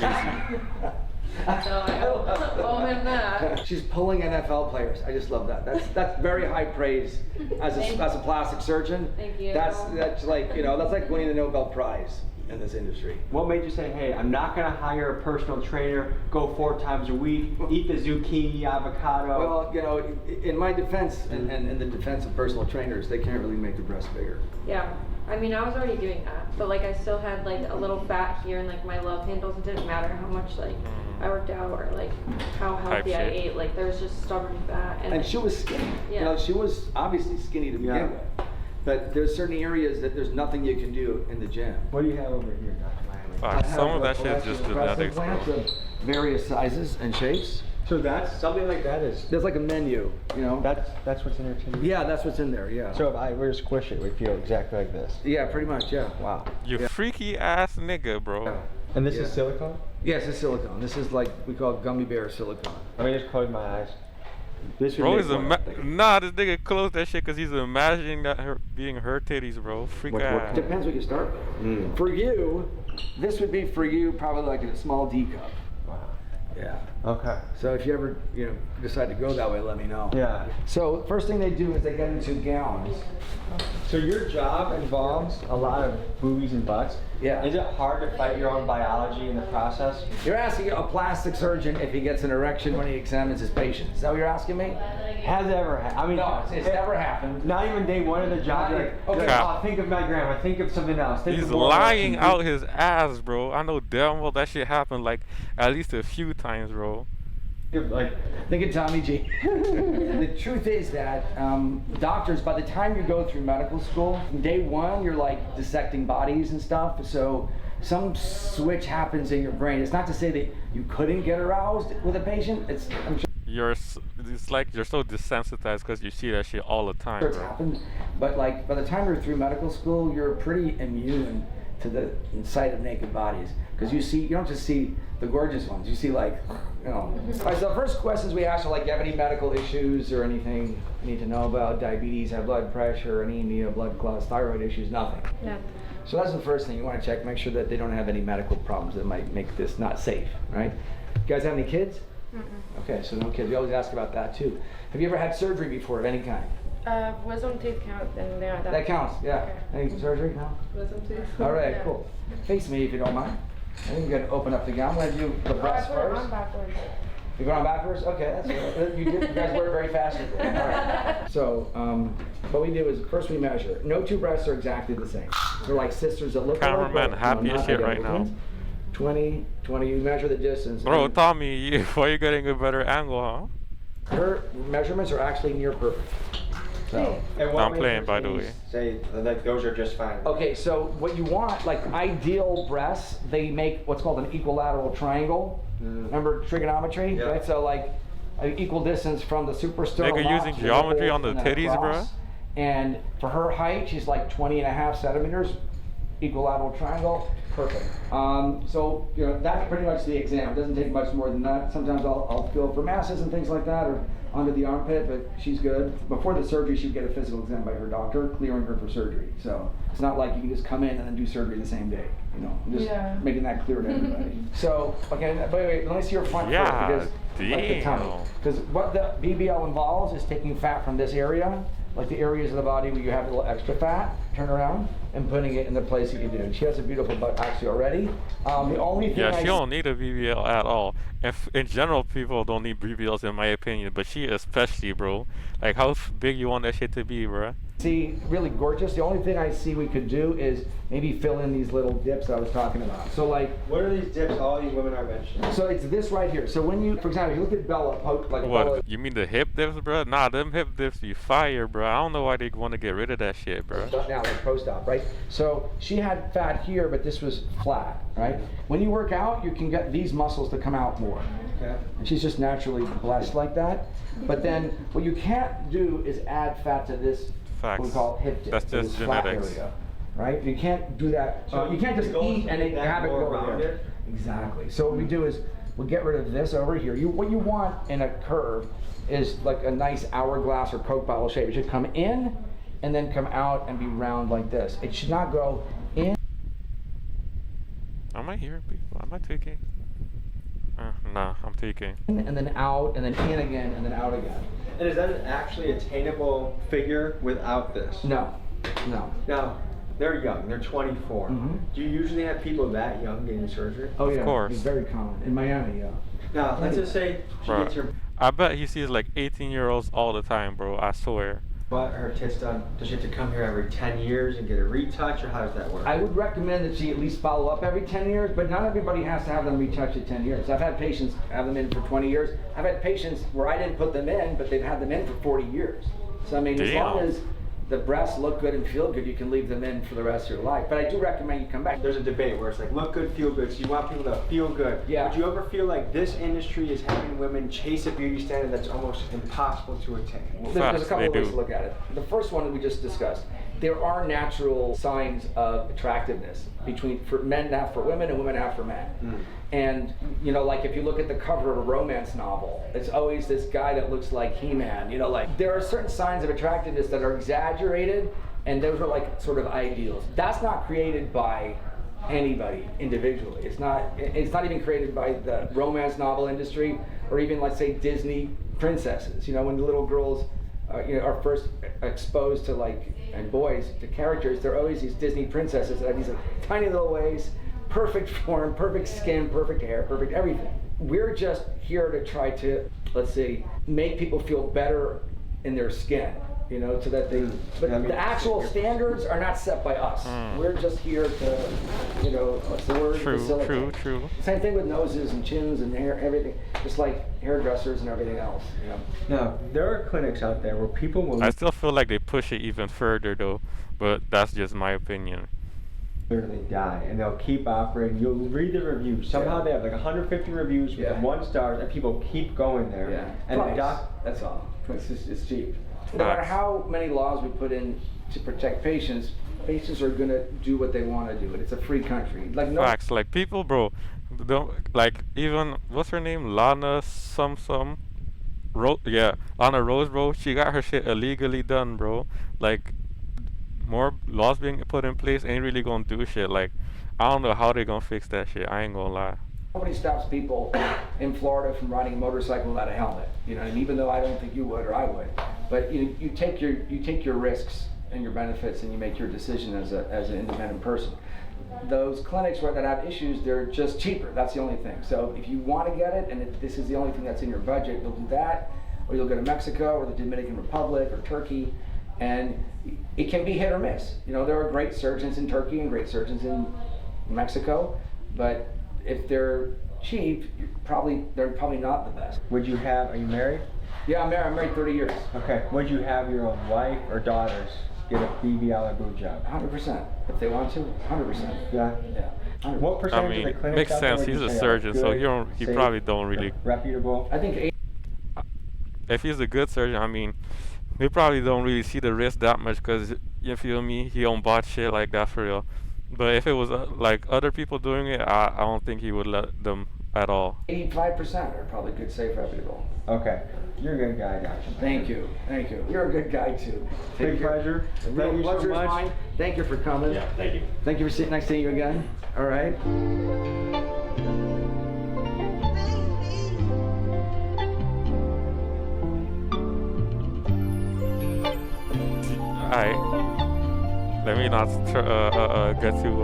[SPEAKER 20] So I owe him that.
[SPEAKER 2] She's pulling NFL players. I just love that. That's very high praise as a plastic surgeon.
[SPEAKER 20] Thank you.
[SPEAKER 2] That's like, you know, that's like winning the Nobel Prize in this industry.
[SPEAKER 12] What made you say, hey, I'm not going to hire a personal trainer, go 4 times a week, eat the zucchini, avocado?
[SPEAKER 2] Well, you know, in my defense, and in the defense of personal trainers, they can't really make the breast bigger.
[SPEAKER 20] Yeah. I mean, I was already doing that, but like I still had like a little fat here and like my love handles. It didn't matter how much like I worked out or like how healthy I ate. Like there was just stubborn fat.
[SPEAKER 2] And she was skinny.
[SPEAKER 20] Yeah.
[SPEAKER 2] You know, she was obviously skinny to begin with. But there's certain areas that there's nothing you can do in the gym.
[SPEAKER 12] What do you have over here, Dr. Miami?
[SPEAKER 1] Some of that shit is just genetics, bro.
[SPEAKER 2] Implants of various sizes and shapes.
[SPEAKER 12] So that's something like that is.
[SPEAKER 2] There's like a menu, you know.
[SPEAKER 12] That's what's in there too.
[SPEAKER 2] Yeah, that's what's in there. Yeah.
[SPEAKER 12] So if I were to squish it, we feel exactly like this.
[SPEAKER 2] Yeah, pretty much. Yeah.
[SPEAKER 12] Wow.
[SPEAKER 1] You freaky ass nigga, bro.
[SPEAKER 2] Yeah.
[SPEAKER 12] And this is silicone?
[SPEAKER 2] Yes, it's silicone. This is like we call it gummy bear silicone.
[SPEAKER 12] Let me just close my eyes. This would
[SPEAKER 1] Bro,
[SPEAKER 12] make
[SPEAKER 1] he's
[SPEAKER 12] one, I'm thinking.
[SPEAKER 1] nah, this nigga closed that shit because he's imagining that being her titties, bro. Freak ass.
[SPEAKER 2] Depends what you start with. For you, this would be for you probably like a small D cup.
[SPEAKER 12] Wow.
[SPEAKER 2] Yeah.
[SPEAKER 12] Okay.
[SPEAKER 2] So if you ever, you know, decide to go that way, let me know.
[SPEAKER 12] Yeah.
[SPEAKER 2] So first thing they do is they get into gowns.
[SPEAKER 12] So your job involves a lot of boobies and butts.
[SPEAKER 2] Yeah.
[SPEAKER 12] Is it hard to fight your own biology in the process?
[SPEAKER 2] You're asking a plastic surgeon if he gets an erection when he examines his patient. Is that what you're asking me?
[SPEAKER 12] Has it ever happened? I mean,
[SPEAKER 2] No, it's never happened.
[SPEAKER 12] Not even day one of the job. You're like,
[SPEAKER 2] Okay.
[SPEAKER 12] oh, think of my grandma. Think of something else. Think
[SPEAKER 1] He's
[SPEAKER 12] of more
[SPEAKER 1] lying
[SPEAKER 12] erections.
[SPEAKER 1] out his ass, bro. I know damn well that shit happened like at least a few times, bro.
[SPEAKER 12] Like,
[SPEAKER 2] think of Tommy G. The truth is that doctors, by the time you go through medical school, day one, you're like dissecting bodies and stuff. So some switch happens in your brain. It's not to say that you couldn't get aroused with a patient.
[SPEAKER 1] It's like you're so desensitized because you see that shit all the time,
[SPEAKER 2] It's
[SPEAKER 1] bro.
[SPEAKER 2] happened, but like by the time you're through medical school, you're pretty immune to the sight of naked bodies because you don't just see the gorgeous ones. You see like, you know. All right, so the first questions we ask are like, do you have any medical issues or anything you need to know about? Diabetes, high blood pressure, anemia, blood clots, thyroid issues, nothing.
[SPEAKER 20] No.
[SPEAKER 2] So that's the first thing you want to check. Make sure that they don't have any medical problems that might make this not safe, right? You guys have any kids? Okay, so no kids. We always ask about that too. Have you ever had surgery before of any kind?
[SPEAKER 20] Wisdom teeth count and yeah.
[SPEAKER 2] That counts, yeah.
[SPEAKER 20] Okay.
[SPEAKER 2] Any surgery? No?
[SPEAKER 20] Wisdom teeth.
[SPEAKER 2] All right,
[SPEAKER 20] Yeah.
[SPEAKER 2] cool. Face me if you don't mind. I think you're gonna open up the gown. I'm gonna do the breast
[SPEAKER 20] I put it
[SPEAKER 2] first.
[SPEAKER 20] on backwards.
[SPEAKER 2] You're going on backwards? Okay, that's good. You guys work very fast with it. All right. So, what we do is first we measure. No two breasts are exactly the same. They're like sisters that look alike.
[SPEAKER 1] Cameraman
[SPEAKER 2] but,
[SPEAKER 1] happy
[SPEAKER 2] not
[SPEAKER 1] as shit right
[SPEAKER 2] identical
[SPEAKER 1] now.
[SPEAKER 2] twins. 20, you measure the distance.
[SPEAKER 1] Bro,
[SPEAKER 2] and
[SPEAKER 1] Tommy, why are you getting a better angle, huh?
[SPEAKER 2] her measurements are actually near perfect. So,
[SPEAKER 12] And what
[SPEAKER 1] I'm
[SPEAKER 12] makes
[SPEAKER 1] playing,
[SPEAKER 12] your
[SPEAKER 1] by the
[SPEAKER 12] teams
[SPEAKER 1] way.
[SPEAKER 12] Say like those are just fine.
[SPEAKER 2] okay, so what you want, like ideal breasts, they make what's called an equilateral triangle. Remember trigonometry?
[SPEAKER 12] Yeah.
[SPEAKER 2] Right? So like an equal distance from the supersternal
[SPEAKER 1] Nigga
[SPEAKER 2] lock
[SPEAKER 1] using
[SPEAKER 2] to the
[SPEAKER 1] geometry
[SPEAKER 2] nipples
[SPEAKER 1] on the
[SPEAKER 2] and then
[SPEAKER 1] titties,
[SPEAKER 2] across.
[SPEAKER 1] bruh?
[SPEAKER 2] And for her height, she's like 20.5 centimeters. Equilateral triangle, perfect. So you know that's pretty much the exam. It doesn't take much more than that. Sometimes I'll feel for masses and things like that, or under the armpit, but she's good. Before the surgery, she'd get a physical exam by her doctor, clearing her for surgery. So it's not like you can just come in and then do surgery the same day. You know, I'm just making that clear to everybody. So okay, wait, let me see your front
[SPEAKER 1] Yeah,
[SPEAKER 2] first, because like the tummy.
[SPEAKER 1] damn.
[SPEAKER 2] Because what the BBL involves is taking fat from this area, like the areas of the body where you have a little extra fat, turn around, and putting it in the place that you do. She has a beautiful butt actually already. The only thing
[SPEAKER 1] Yeah, she don't need a BBL at all. If in general, people don't need BBLs in my opinion, but she especially, bro. Like, how big you want that shit to be, bro?
[SPEAKER 2] See, really gorgeous. The only thing I see we could do is maybe fill in these little dips I was talking about. So like,
[SPEAKER 6] what are these dips all these women are mentioning?
[SPEAKER 2] So it's this right here. So when you, for example, if you look at Bella, like
[SPEAKER 1] What?
[SPEAKER 2] Bella,
[SPEAKER 1] You mean the hip dips, bro? Nah, them hip dips be fire, bro. I don't know why they want to get rid of that shit, bro.
[SPEAKER 2] now like post-op, right? So she had fat here, but this was flat, right? When you work out, you can get these muscles to come out more.
[SPEAKER 6] Okay.
[SPEAKER 2] And she's just naturally blessed like that. But then what you can't do is add fat to this.
[SPEAKER 1] Facts.
[SPEAKER 2] What we call hip dip.
[SPEAKER 1] That's
[SPEAKER 2] to
[SPEAKER 1] just
[SPEAKER 2] this flat
[SPEAKER 1] genetics.
[SPEAKER 2] area, right? You can't do that. So you can't just eat and then have it go around it. Exactly. So what we do is we'll get rid of this over here. What you want in a curve is like a nice hourglass or Coke bottle shape. It should come in and then come out and be round like this. It should not go in.
[SPEAKER 1] Am I hearing people? Am I taking? Nah, I'm taking.
[SPEAKER 2] And then out, and then in again, and then out again.
[SPEAKER 6] And is that an actually attainable figure without this?
[SPEAKER 2] No, no.
[SPEAKER 6] Now, they're young, they're 24. Do you usually have people that young getting surgery?
[SPEAKER 2] Oh yeah,
[SPEAKER 1] of course.
[SPEAKER 2] It's very common. In Miami, yeah.
[SPEAKER 6] Now, let's just say she
[SPEAKER 1] Bro,
[SPEAKER 6] gets her
[SPEAKER 1] I bet he sees like 18-year-olds all the time, bro. I swear.
[SPEAKER 6] butt, her tits done. Does she have to come here every 10 years and get a retouch, or how does that work?
[SPEAKER 2] I would recommend that she at least follow up every 10 years, but not everybody has to have them retouched at 10 years. I've had patients have them in for 20 years. I've had patients where I didn't put them in, but they've had them in for 40 years. So I mean, as long as the breasts look good and feel good, you can leave them in for the rest of your life. But I do recommend you come back.
[SPEAKER 6] There's a debate where it's like, look good, feel good, so you want people to feel good.
[SPEAKER 2] Yeah.
[SPEAKER 6] Would you ever feel like this industry is having women chase a beauty standard that's almost impossible to attain?
[SPEAKER 2] There's a couple of ways to look at it. The first one that we just discussed. There are natural signs of attractiveness for men to have for women and women to have for men. And, you know, like if you look at the cover of a romance novel, it's always this guy that looks like He-Man. You know, like there are certain signs of attractiveness that are exaggerated, and those are like sort of ideals. That's not created by anybody individually. It's not even created by the romance novel industry or even, let's say, Disney princesses. You know, when the little girls are first exposed to and boys to characters, they're always these Disney princesses that have these tiny little waist, perfect form, perfect skin, perfect hair, perfect everything. We're just here to try to, let's say, make people feel better in their skin, you know, so that they, but the actual standards are not set by us. We're just here to, you know, what's the word? Facilitate.
[SPEAKER 1] True.
[SPEAKER 2] Same thing with noses and chins and hair, everything, just like hairdressers and everything else, you know.
[SPEAKER 6] Now, there are clinics out there where people will...
[SPEAKER 1] I still feel like they push it even further though, but that's just my opinion.
[SPEAKER 6] literally die, and they'll keep operating. You'll read the reviews. Somehow they have like 150 reviews with 1 star, and people keep going there. And
[SPEAKER 2] price, that's all. It's cheap. No matter how many laws we put in to protect patients are gonna do what they want to do, and it's a free country.
[SPEAKER 1] Facts, like people, bro, don't like even what's her name, Lana Lana Rose, bro. She got her shit illegally done, bro. Like more laws being put in place ain't really gonna do shit. Like I don't know how they gonna fix that shit. I ain't gonna lie.
[SPEAKER 2] Nobody stops people in Florida from riding a motorcycle without a helmet. You know, and even though I don't think you would or I would, but you take your risks and your benefits and you make your decision as an independent person. Those clinics that have issues, they're just cheaper. That's the only thing. So if you want to get it and if this is the only thing that's in your budget, you'll do that, or you'll go to Mexico or the Dominican Republic or Turkey, and it can be hit or miss. You know, there are great surgeons in Turkey and great surgeons in Mexico, but if they're cheap, they're probably not the best.
[SPEAKER 6] Are you married?
[SPEAKER 2] Yeah, I'm married. I'm married 30 years.
[SPEAKER 6] Okay. Would you have your own wife or daughters get a BBL or boob job?
[SPEAKER 2] 100%. If they want to, 100%.
[SPEAKER 6] Yeah.
[SPEAKER 2] 100%.
[SPEAKER 6] What percentage of the clinics
[SPEAKER 1] makes
[SPEAKER 6] out there
[SPEAKER 1] sense.
[SPEAKER 6] would
[SPEAKER 1] He's
[SPEAKER 6] you
[SPEAKER 1] a
[SPEAKER 6] say are
[SPEAKER 1] surgeon, so
[SPEAKER 6] good,
[SPEAKER 1] he
[SPEAKER 6] safe,
[SPEAKER 1] probably don't really
[SPEAKER 6] reputable.
[SPEAKER 2] I think
[SPEAKER 1] if he's a good surgeon, I mean, he probably don't really see the risk that much because you feel me, he don't botch shit like that for real. But if it was like other people doing it, I don't think he would let them at all.
[SPEAKER 2] 85% are probably good, safe, reputable.
[SPEAKER 6] Okay. You're a good guy, gotcha.
[SPEAKER 2] Thank you. You're a good guy too.
[SPEAKER 6] Big pleasure. Thank you so much.
[SPEAKER 2] Mine. Thank you for coming.
[SPEAKER 6] Yeah, thank you.
[SPEAKER 2] Thank you for sitting next to you again. All right.
[SPEAKER 1] Alright. Let me not get too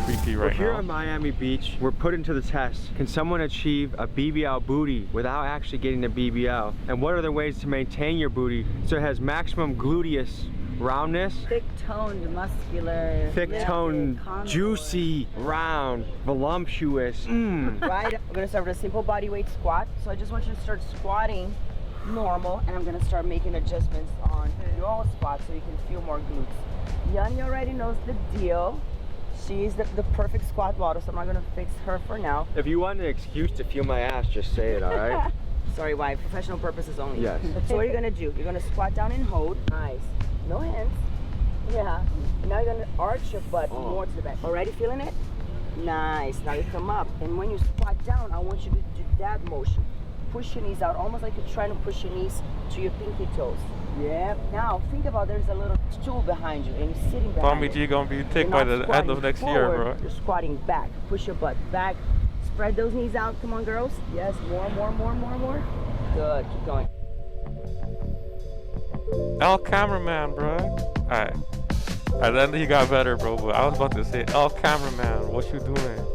[SPEAKER 1] freaky right now.
[SPEAKER 6] Here on Miami Beach, we're put into the test. Can someone achieve a BBL booty without actually getting a BBL? And what are the ways to maintain your booty so it has maximum gluteus
[SPEAKER 12] roundness.
[SPEAKER 7] Thick-toned, muscular.
[SPEAKER 12] Thick-toned, juicy, round, voluptuous.
[SPEAKER 21] Right? We're gonna start with a simple body weight squat. So I just want you to start squatting normal, and I'm gonna start making adjustments on your squat so you can feel more glutes. Yanni already knows the deal. She's the perfect squat model, so I'm not gonna fix her for now.
[SPEAKER 12] If you want an excuse to feel my ass, just say it, all right?
[SPEAKER 21] Sorry, wife, professional purposes only.
[SPEAKER 12] Yes.
[SPEAKER 21] So what are you gonna do? You're gonna squat down and hold. Nice. No hands. Yeah. Now you're gonna arch your butt more to the back. Already feeling it? Nice. Now you come up, and when you squat down, I want you to do that motion. Push your knees out, almost like you're trying to push your knees to your pinky toes. Yeah. Now think about there's a little stool behind you, and you're sitting behind
[SPEAKER 1] Tommy G gonna be thick by the end of next year, bro.
[SPEAKER 21] You're squatting back. Push your butt back. Spread those knees out. Come on, girls. Yes. More. Good. Keep going.
[SPEAKER 1] El cameraman, bro. Alright. And then he got better, bro. But I was about to say, El cameraman, what you doing?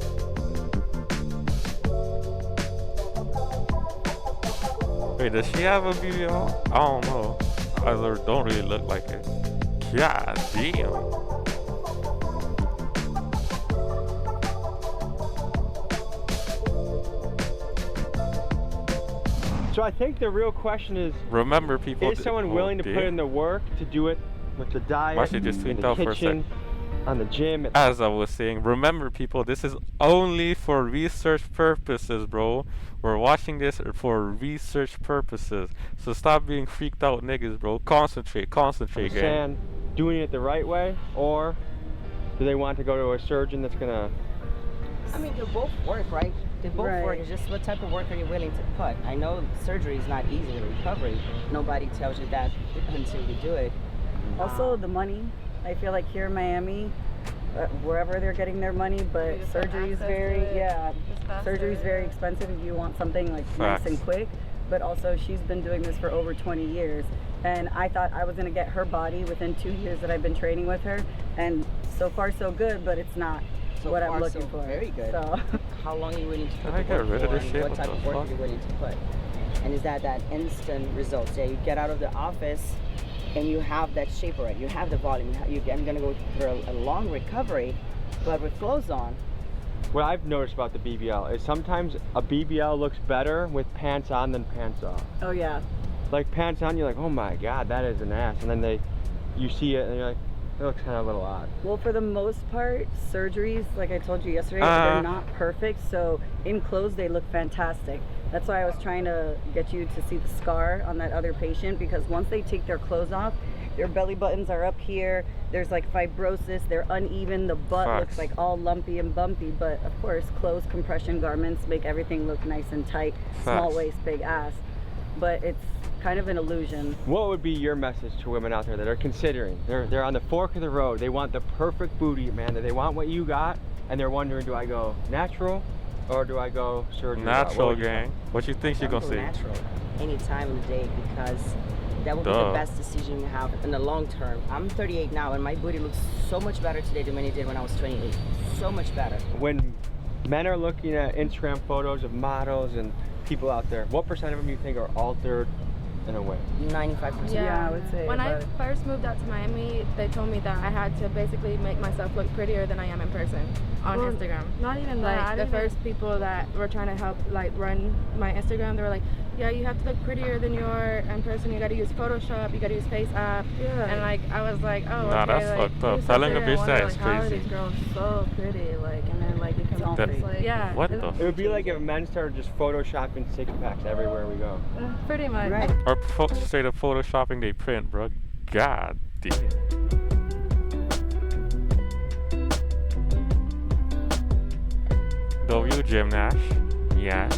[SPEAKER 1] Wait, does she have a BBL? I don't know. I don't really look like it. God damn.
[SPEAKER 12] So I think the real question is,
[SPEAKER 1] remember, people,
[SPEAKER 12] is someone willing to put in the work to do it with the diet,
[SPEAKER 1] Why should just
[SPEAKER 12] in
[SPEAKER 1] tweet
[SPEAKER 12] the
[SPEAKER 1] out for a
[SPEAKER 12] kitchen, on the gym?
[SPEAKER 1] As I was saying, remember, people, this is only for research purposes, bro. We're watching this for research purposes. So stop being freaked out niggas, bro. Concentrate, gang.
[SPEAKER 12] Understand doing it the right way, or do they want to go to a surgeon that's gonna...
[SPEAKER 21] I mean, they both work, right? They both work. It's just what type of work are you willing to put? I know surgery is not easy in recovery. Nobody tells you that until you do it.
[SPEAKER 7] Also, the money. I feel like here in Miami, wherever they're getting their money, but surgery is very, surgery is very expensive if you want something like nice and quick. But also, she's been doing this for over 20 years. And I thought I was going to get her body within 2 years that I've been training with her. And so far, so good, but it's not what I'm looking for.
[SPEAKER 21] Very good.
[SPEAKER 7] So.
[SPEAKER 21] How long are you willing to put
[SPEAKER 1] I get rid of this shit?
[SPEAKER 21] what type of work are you willing to put? And is that instant results? Yeah, you get out of the office and you have that shape already. You have the volume. I'm going to go through a long recovery, but with clothes on.
[SPEAKER 12] What I've noticed about the BBL is sometimes a BBL looks better with pants on than pants off.
[SPEAKER 7] Oh yeah.
[SPEAKER 12] Like pants on, you're like, oh my god, that is an ass. And then you see it and you're like, it looks kind of a little odd.
[SPEAKER 7] Well, for the most part, surgeries, like I told you yesterday, they're not perfect. So in clothes, they look fantastic. That's why I was trying to get you to see the scar on that other patient, because once they take their clothes off, their belly buttons are up here. There's like fibrosis. They're uneven. The butt looks like all lumpy and bumpy. But of course, clothes, compression garments make everything look nice and tight. Small waist, big ass. But it's kind of an illusion.
[SPEAKER 12] What would be your message to women out there that are considering? They're on the fork of the road. They want the perfect booty, man. They want what you got, and they're wondering, do I go natural or do I go surgery?
[SPEAKER 1] Natural, gang. What you think she's gonna say?
[SPEAKER 21] Natural, any time of the day, because that would be the best decision you have in the long term. I'm 38 now, and my booty looks so much better today than when it did when I was 28. So much better.
[SPEAKER 12] When men are looking at Instagram photos of models and people out there, what percent of them you think are altered in a way?
[SPEAKER 21] 95%.
[SPEAKER 17] Yeah,
[SPEAKER 7] I would say.
[SPEAKER 17] When I first moved out to Miami, they told me that I had to basically make myself look prettier than I am in person on Instagram.
[SPEAKER 20] Not even
[SPEAKER 17] Like the first people that were trying to help like run my Instagram, they were like, yeah, you have to look prettier than you are in person. You got to use Photoshop. You got to use Face App. Yeah. And like I was like, oh,
[SPEAKER 1] nah,
[SPEAKER 17] okay,
[SPEAKER 1] that's
[SPEAKER 17] like,
[SPEAKER 1] fucked up. Telling a bitch that is
[SPEAKER 17] How are
[SPEAKER 1] crazy.
[SPEAKER 17] these girls so pretty? Like, and then like it comes
[SPEAKER 1] That-
[SPEAKER 17] like, yeah.
[SPEAKER 1] What the?
[SPEAKER 12] It would be like if men started just photoshopping six packs everywhere we go.
[SPEAKER 17] Pretty much.
[SPEAKER 21] Right.
[SPEAKER 1] Or straight up photoshopping they print, bro. God damn. W Gymnash. Yash.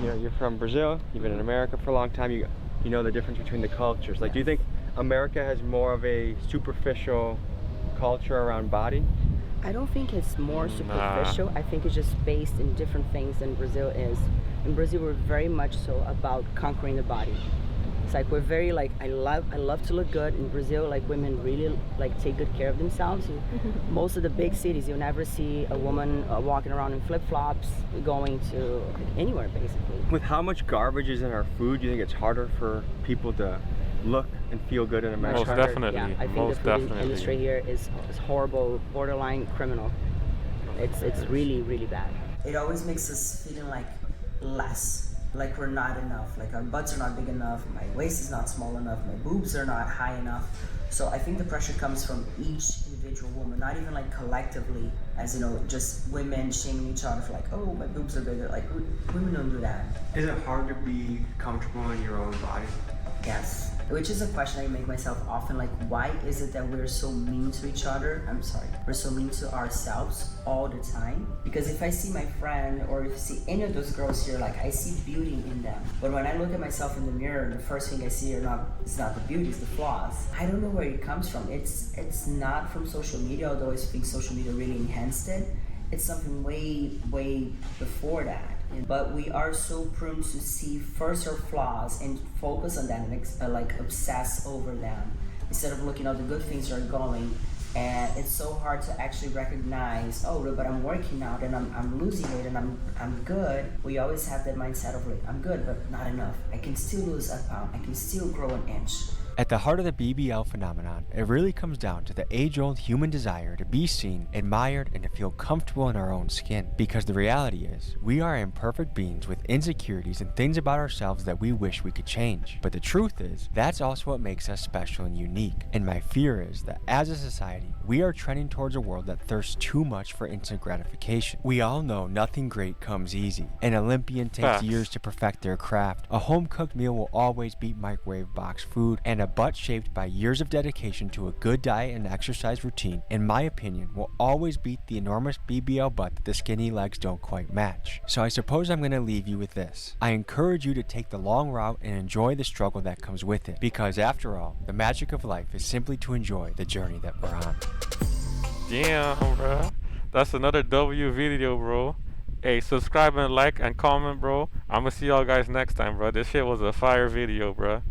[SPEAKER 12] You know, you're from Brazil, you've been in America for a long time, you know the difference between the cultures. Like, do you think America has more of a superficial culture around body?
[SPEAKER 21] I don't think it's more superficial. I think it's just based in different things than Brazil is. In Brazil, we're very much so about conquering the body. It's like we're very like I love to look good. In Brazil, like women really like take good care of themselves. Most of the big cities, you'll never see a woman walking around in flip-flops going to anywhere basically.
[SPEAKER 6] With how much garbage is in our food, do you think it's harder for people to look and feel good in America?
[SPEAKER 1] Most definitely.
[SPEAKER 21] Yeah, I think
[SPEAKER 1] Most
[SPEAKER 21] the food
[SPEAKER 1] definitely.
[SPEAKER 21] industry here is horrible, borderline criminal. It's really, really bad.
[SPEAKER 13] It always makes us feeling like less, like we're not enough, like our butts are not big enough, my waist is not small enough, my boobs are not high enough. So I think the pressure comes from each individual woman, not even like collectively, as you know, just women shaming each other for like, oh, my boobs are bigger. Like, women don't do that.
[SPEAKER 6] Is it hard to be comfortable in your own body?
[SPEAKER 13] Yes. Which is a question I make myself often, like, why is it that we're so mean to each other? We're so mean to ourselves all the time. Because if I see my friend or if I see any of those girls here, like, I see beauty in them. But when I look at myself in the mirror, the first thing I see is not the beauty, it's the flaws. I don't know where it comes from. It's not from social media, although I think social media really enhanced it. It's something way, way before that. But we are so prone to see first our flaws and focus on them and like obsess over them instead of looking at the good things that are going. And it's so hard to actually recognize, oh, but I'm working out and I'm losing weight and I'm good. We always have that mindset of like, I'm good, but not enough. I can still lose a pound. I can still grow an inch.
[SPEAKER 11] At the heart of the BBL phenomenon, it really comes down to the age-old human desire to be seen, admired, and to feel comfortable in our own skin. Because the reality is, we are imperfect beings with insecurities and things about ourselves that we wish we could change. But the truth is, that's also what makes us special and unique. And my fear is that as a society, we are trending towards a world that thirsts too much for instant gratification. We all know nothing great comes easy. An Olympian takes years to perfect their craft. A home-cooked meal will always beat microwave box food, and a butt shaped by years of dedication to a good diet and exercise routine, in my opinion, will always beat the enormous BBL butt that the skinny legs don't quite match. So I suppose I'm going to leave you with this. I encourage you to take the long route and enjoy the struggle that comes with it, because after all, the magic of life is simply to enjoy the journey that we're on.
[SPEAKER 1] Damn, bro. That's another W video, bro. Hey, subscribe and like and comment, bro. I'm gonna see y'all guys next time, bro. This shit was a fire video, bro.